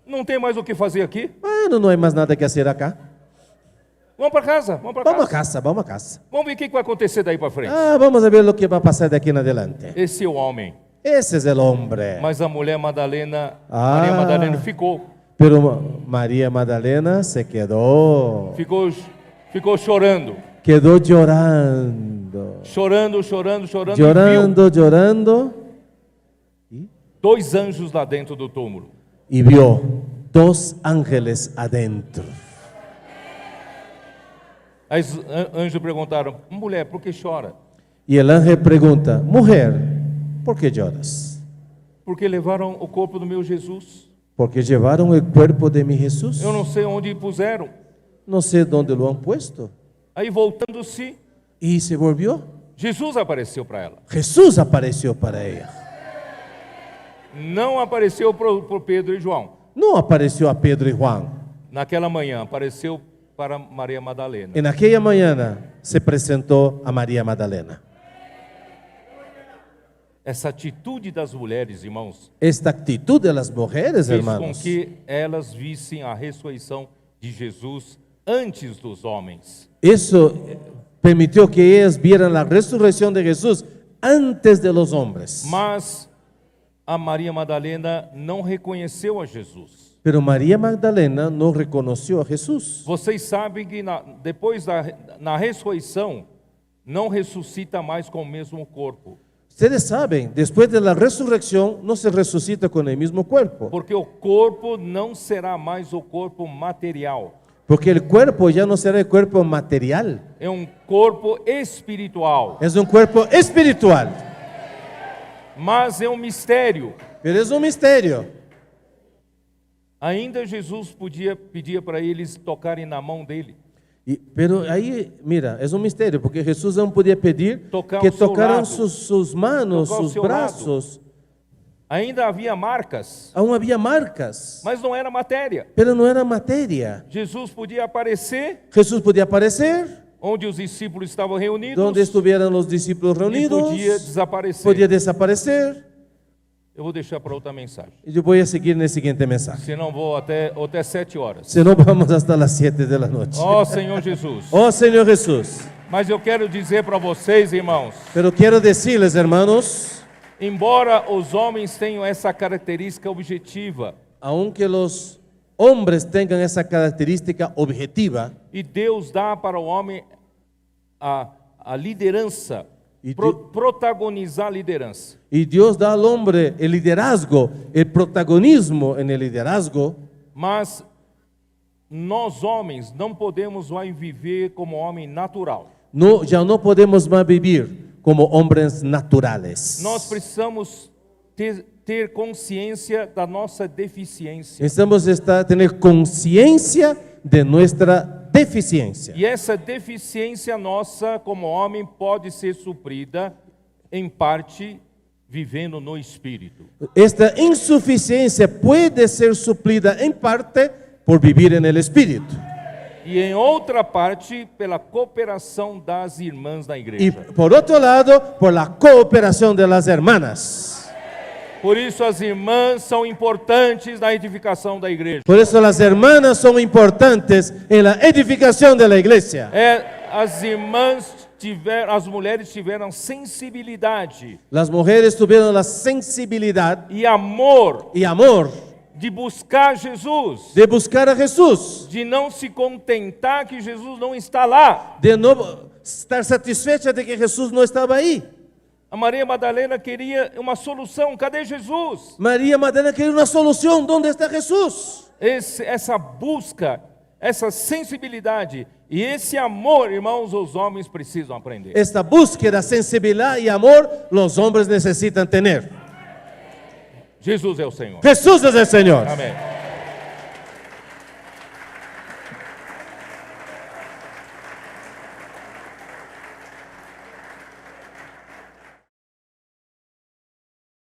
[SPEAKER 1] Não tem mais o que fazer aqui?
[SPEAKER 2] Bueno, no hay más nada que hacer acá.
[SPEAKER 1] Vamos para casa, vamos para
[SPEAKER 2] Vamos a
[SPEAKER 1] casa.
[SPEAKER 2] casa, vamos a casa.
[SPEAKER 1] Vamos ver o que vai acontecer daí para frente.
[SPEAKER 2] Vamos a ver lo que va a pasar de aquí en adelante.
[SPEAKER 1] Esse é o homem.
[SPEAKER 2] Ese es el hombre.
[SPEAKER 1] Mas a mulher Madalena,
[SPEAKER 2] Ah.
[SPEAKER 1] Maria Madalena ficou
[SPEAKER 2] Pero María Magdalena se quedó
[SPEAKER 1] chorando.
[SPEAKER 2] Quedó llorando.
[SPEAKER 1] Chorando. E
[SPEAKER 2] Llorando, llorando.
[SPEAKER 1] viu 2 anjos lá dentro do túmulo.
[SPEAKER 2] Y vio 2 ángeles adentro.
[SPEAKER 1] Aí os anjos perguntaram: mulher, por que chora?
[SPEAKER 2] Y el ángel pregunta: mujer, ¿por qué lloras?
[SPEAKER 1] Porque levaram o corpo do meu Jesus.
[SPEAKER 2] Porque llevaron el cuerpo de mi Jesús.
[SPEAKER 1] Eu não sei onde puseram.
[SPEAKER 2] No sé dónde lo han puesto.
[SPEAKER 1] Aí voltando-se,
[SPEAKER 2] Y se volvió.
[SPEAKER 1] Jesus apareceu para ela.
[SPEAKER 2] Jesús apareció para ella.
[SPEAKER 1] Não apareceu para Pedro e João.
[SPEAKER 2] No apareció a Pedro y Juan.
[SPEAKER 1] Naquela manhã apareceu para Maria Madalena.
[SPEAKER 2] En aquella mañana se presentó a María Magdalena.
[SPEAKER 1] Essa atitude das mulheres, irmãos,
[SPEAKER 2] Esta actitud de las mujeres,
[SPEAKER 1] fez com
[SPEAKER 2] hermanos,
[SPEAKER 1] que elas vissem a ressurreição de Jesus antes dos homens.
[SPEAKER 2] eso permitió que ellas vieran la resurrección de Jesús antes de los hombres.
[SPEAKER 1] Mas a Maria Madalena não reconheceu a Jesus.
[SPEAKER 2] Pero María Magdalena no reconoció a Jesús.
[SPEAKER 1] Vocês sabem que depois na ressurreição não ressuscita mais com o mesmo corpo,
[SPEAKER 2] Ustedes saben, después de la resurrección no se resucita con el mismo cuerpo,
[SPEAKER 1] porque o corpo não será mais o corpo material.
[SPEAKER 2] porque el cuerpo ya no será el cuerpo material,
[SPEAKER 1] É corpo espiritual,
[SPEAKER 2] es un cuerpo espiritual,
[SPEAKER 1] mas é mistério.
[SPEAKER 2] pero es un misterio.
[SPEAKER 1] Ainda Jesus pedia para eles tocarem na mão dele.
[SPEAKER 2] Pero ahí, mira, es un misterio, porque Jesús aún podía pedir
[SPEAKER 1] Tocar
[SPEAKER 2] que
[SPEAKER 1] o seu
[SPEAKER 2] tocaran
[SPEAKER 1] lado.
[SPEAKER 2] sus manos,
[SPEAKER 1] Tocar o
[SPEAKER 2] sus
[SPEAKER 1] seu
[SPEAKER 2] brazos.
[SPEAKER 1] Ainda havia marcas,
[SPEAKER 2] Aún había marcas,
[SPEAKER 1] mas não era matéria.
[SPEAKER 2] pero no era materia.
[SPEAKER 1] Jesus podia aparecer
[SPEAKER 2] Jesús podía aparecer
[SPEAKER 1] onde os discípulos estavam reunidos
[SPEAKER 2] donde estuvieran los discípulos
[SPEAKER 1] e
[SPEAKER 2] reunidos,
[SPEAKER 1] podia desaparecer.
[SPEAKER 2] podía desaparecer.
[SPEAKER 1] Eu vou deixar para outra mensagem,
[SPEAKER 2] Y yo voy a seguir en el siguiente mensaje.
[SPEAKER 1] senão vou até 7 horas.
[SPEAKER 2] Si no, vamos hasta las 7 de la noche.
[SPEAKER 1] Ó Senhor Jesus.
[SPEAKER 2] Oh Señor Jesús.
[SPEAKER 1] Mas eu quero dizer para vocês, irmãos,
[SPEAKER 2] Pero quiero decirles, hermanos,
[SPEAKER 1] embora os homens tenham essa característica objetiva,
[SPEAKER 2] aunque los hombres tengan esa característica objetiva,
[SPEAKER 1] e Deus dá para o homem a liderança,
[SPEAKER 2] E
[SPEAKER 1] protagonizar a liderança.
[SPEAKER 2] y Dios da al hombre el liderazgo, el protagonismo en el liderazgo,
[SPEAKER 1] Mas nós homens não podemos mais viver como homem natural.
[SPEAKER 2] no, ya no podemos más vivir como hombres naturales.
[SPEAKER 1] Nós precisamos ter consciência da nossa deficiência.
[SPEAKER 2] Necesitamos tener conciencia de nuestra deficiencia.
[SPEAKER 1] E essa deficiência nossa como homem pode ser suprida em parte vivendo no Espírito.
[SPEAKER 2] Esta insuficiencia puede ser suplida en parte por vivir en el Espíritu
[SPEAKER 1] E em outra parte pela cooperação das irmãs da
[SPEAKER 2] y
[SPEAKER 1] igreja.
[SPEAKER 2] por otro lado por la cooperación de las hermanas.
[SPEAKER 1] Por isso as irmãs são importantes na edificação da igreja.
[SPEAKER 2] Por eso las hermanas son importantes en la edificación de la iglesia.
[SPEAKER 1] As mulheres tiveram sensibilidade
[SPEAKER 2] Las mujeres tuvieron la sensibilidad
[SPEAKER 1] e amor
[SPEAKER 2] y amor
[SPEAKER 1] de buscar Jesus,
[SPEAKER 2] de buscar a Jesús,
[SPEAKER 1] de não se contentar que Jesus não está lá.
[SPEAKER 2] de no estar satisfecha de que Jesús no estaba ahí.
[SPEAKER 1] A Maria Madalena queria uma solução. Cadê Jesus?
[SPEAKER 2] María Magdalena quería una solución. ¿Dónde está Jesús?
[SPEAKER 1] Essa busca, essa sensibilidade e esse amor, irmãos, os homens precisam aprender.
[SPEAKER 2] Esta búsqueda, sensibilidad y amor, los hombres necesitan tener.
[SPEAKER 1] Jesus é o Senhor.
[SPEAKER 2] Jesús es el Señor.
[SPEAKER 1] Amém.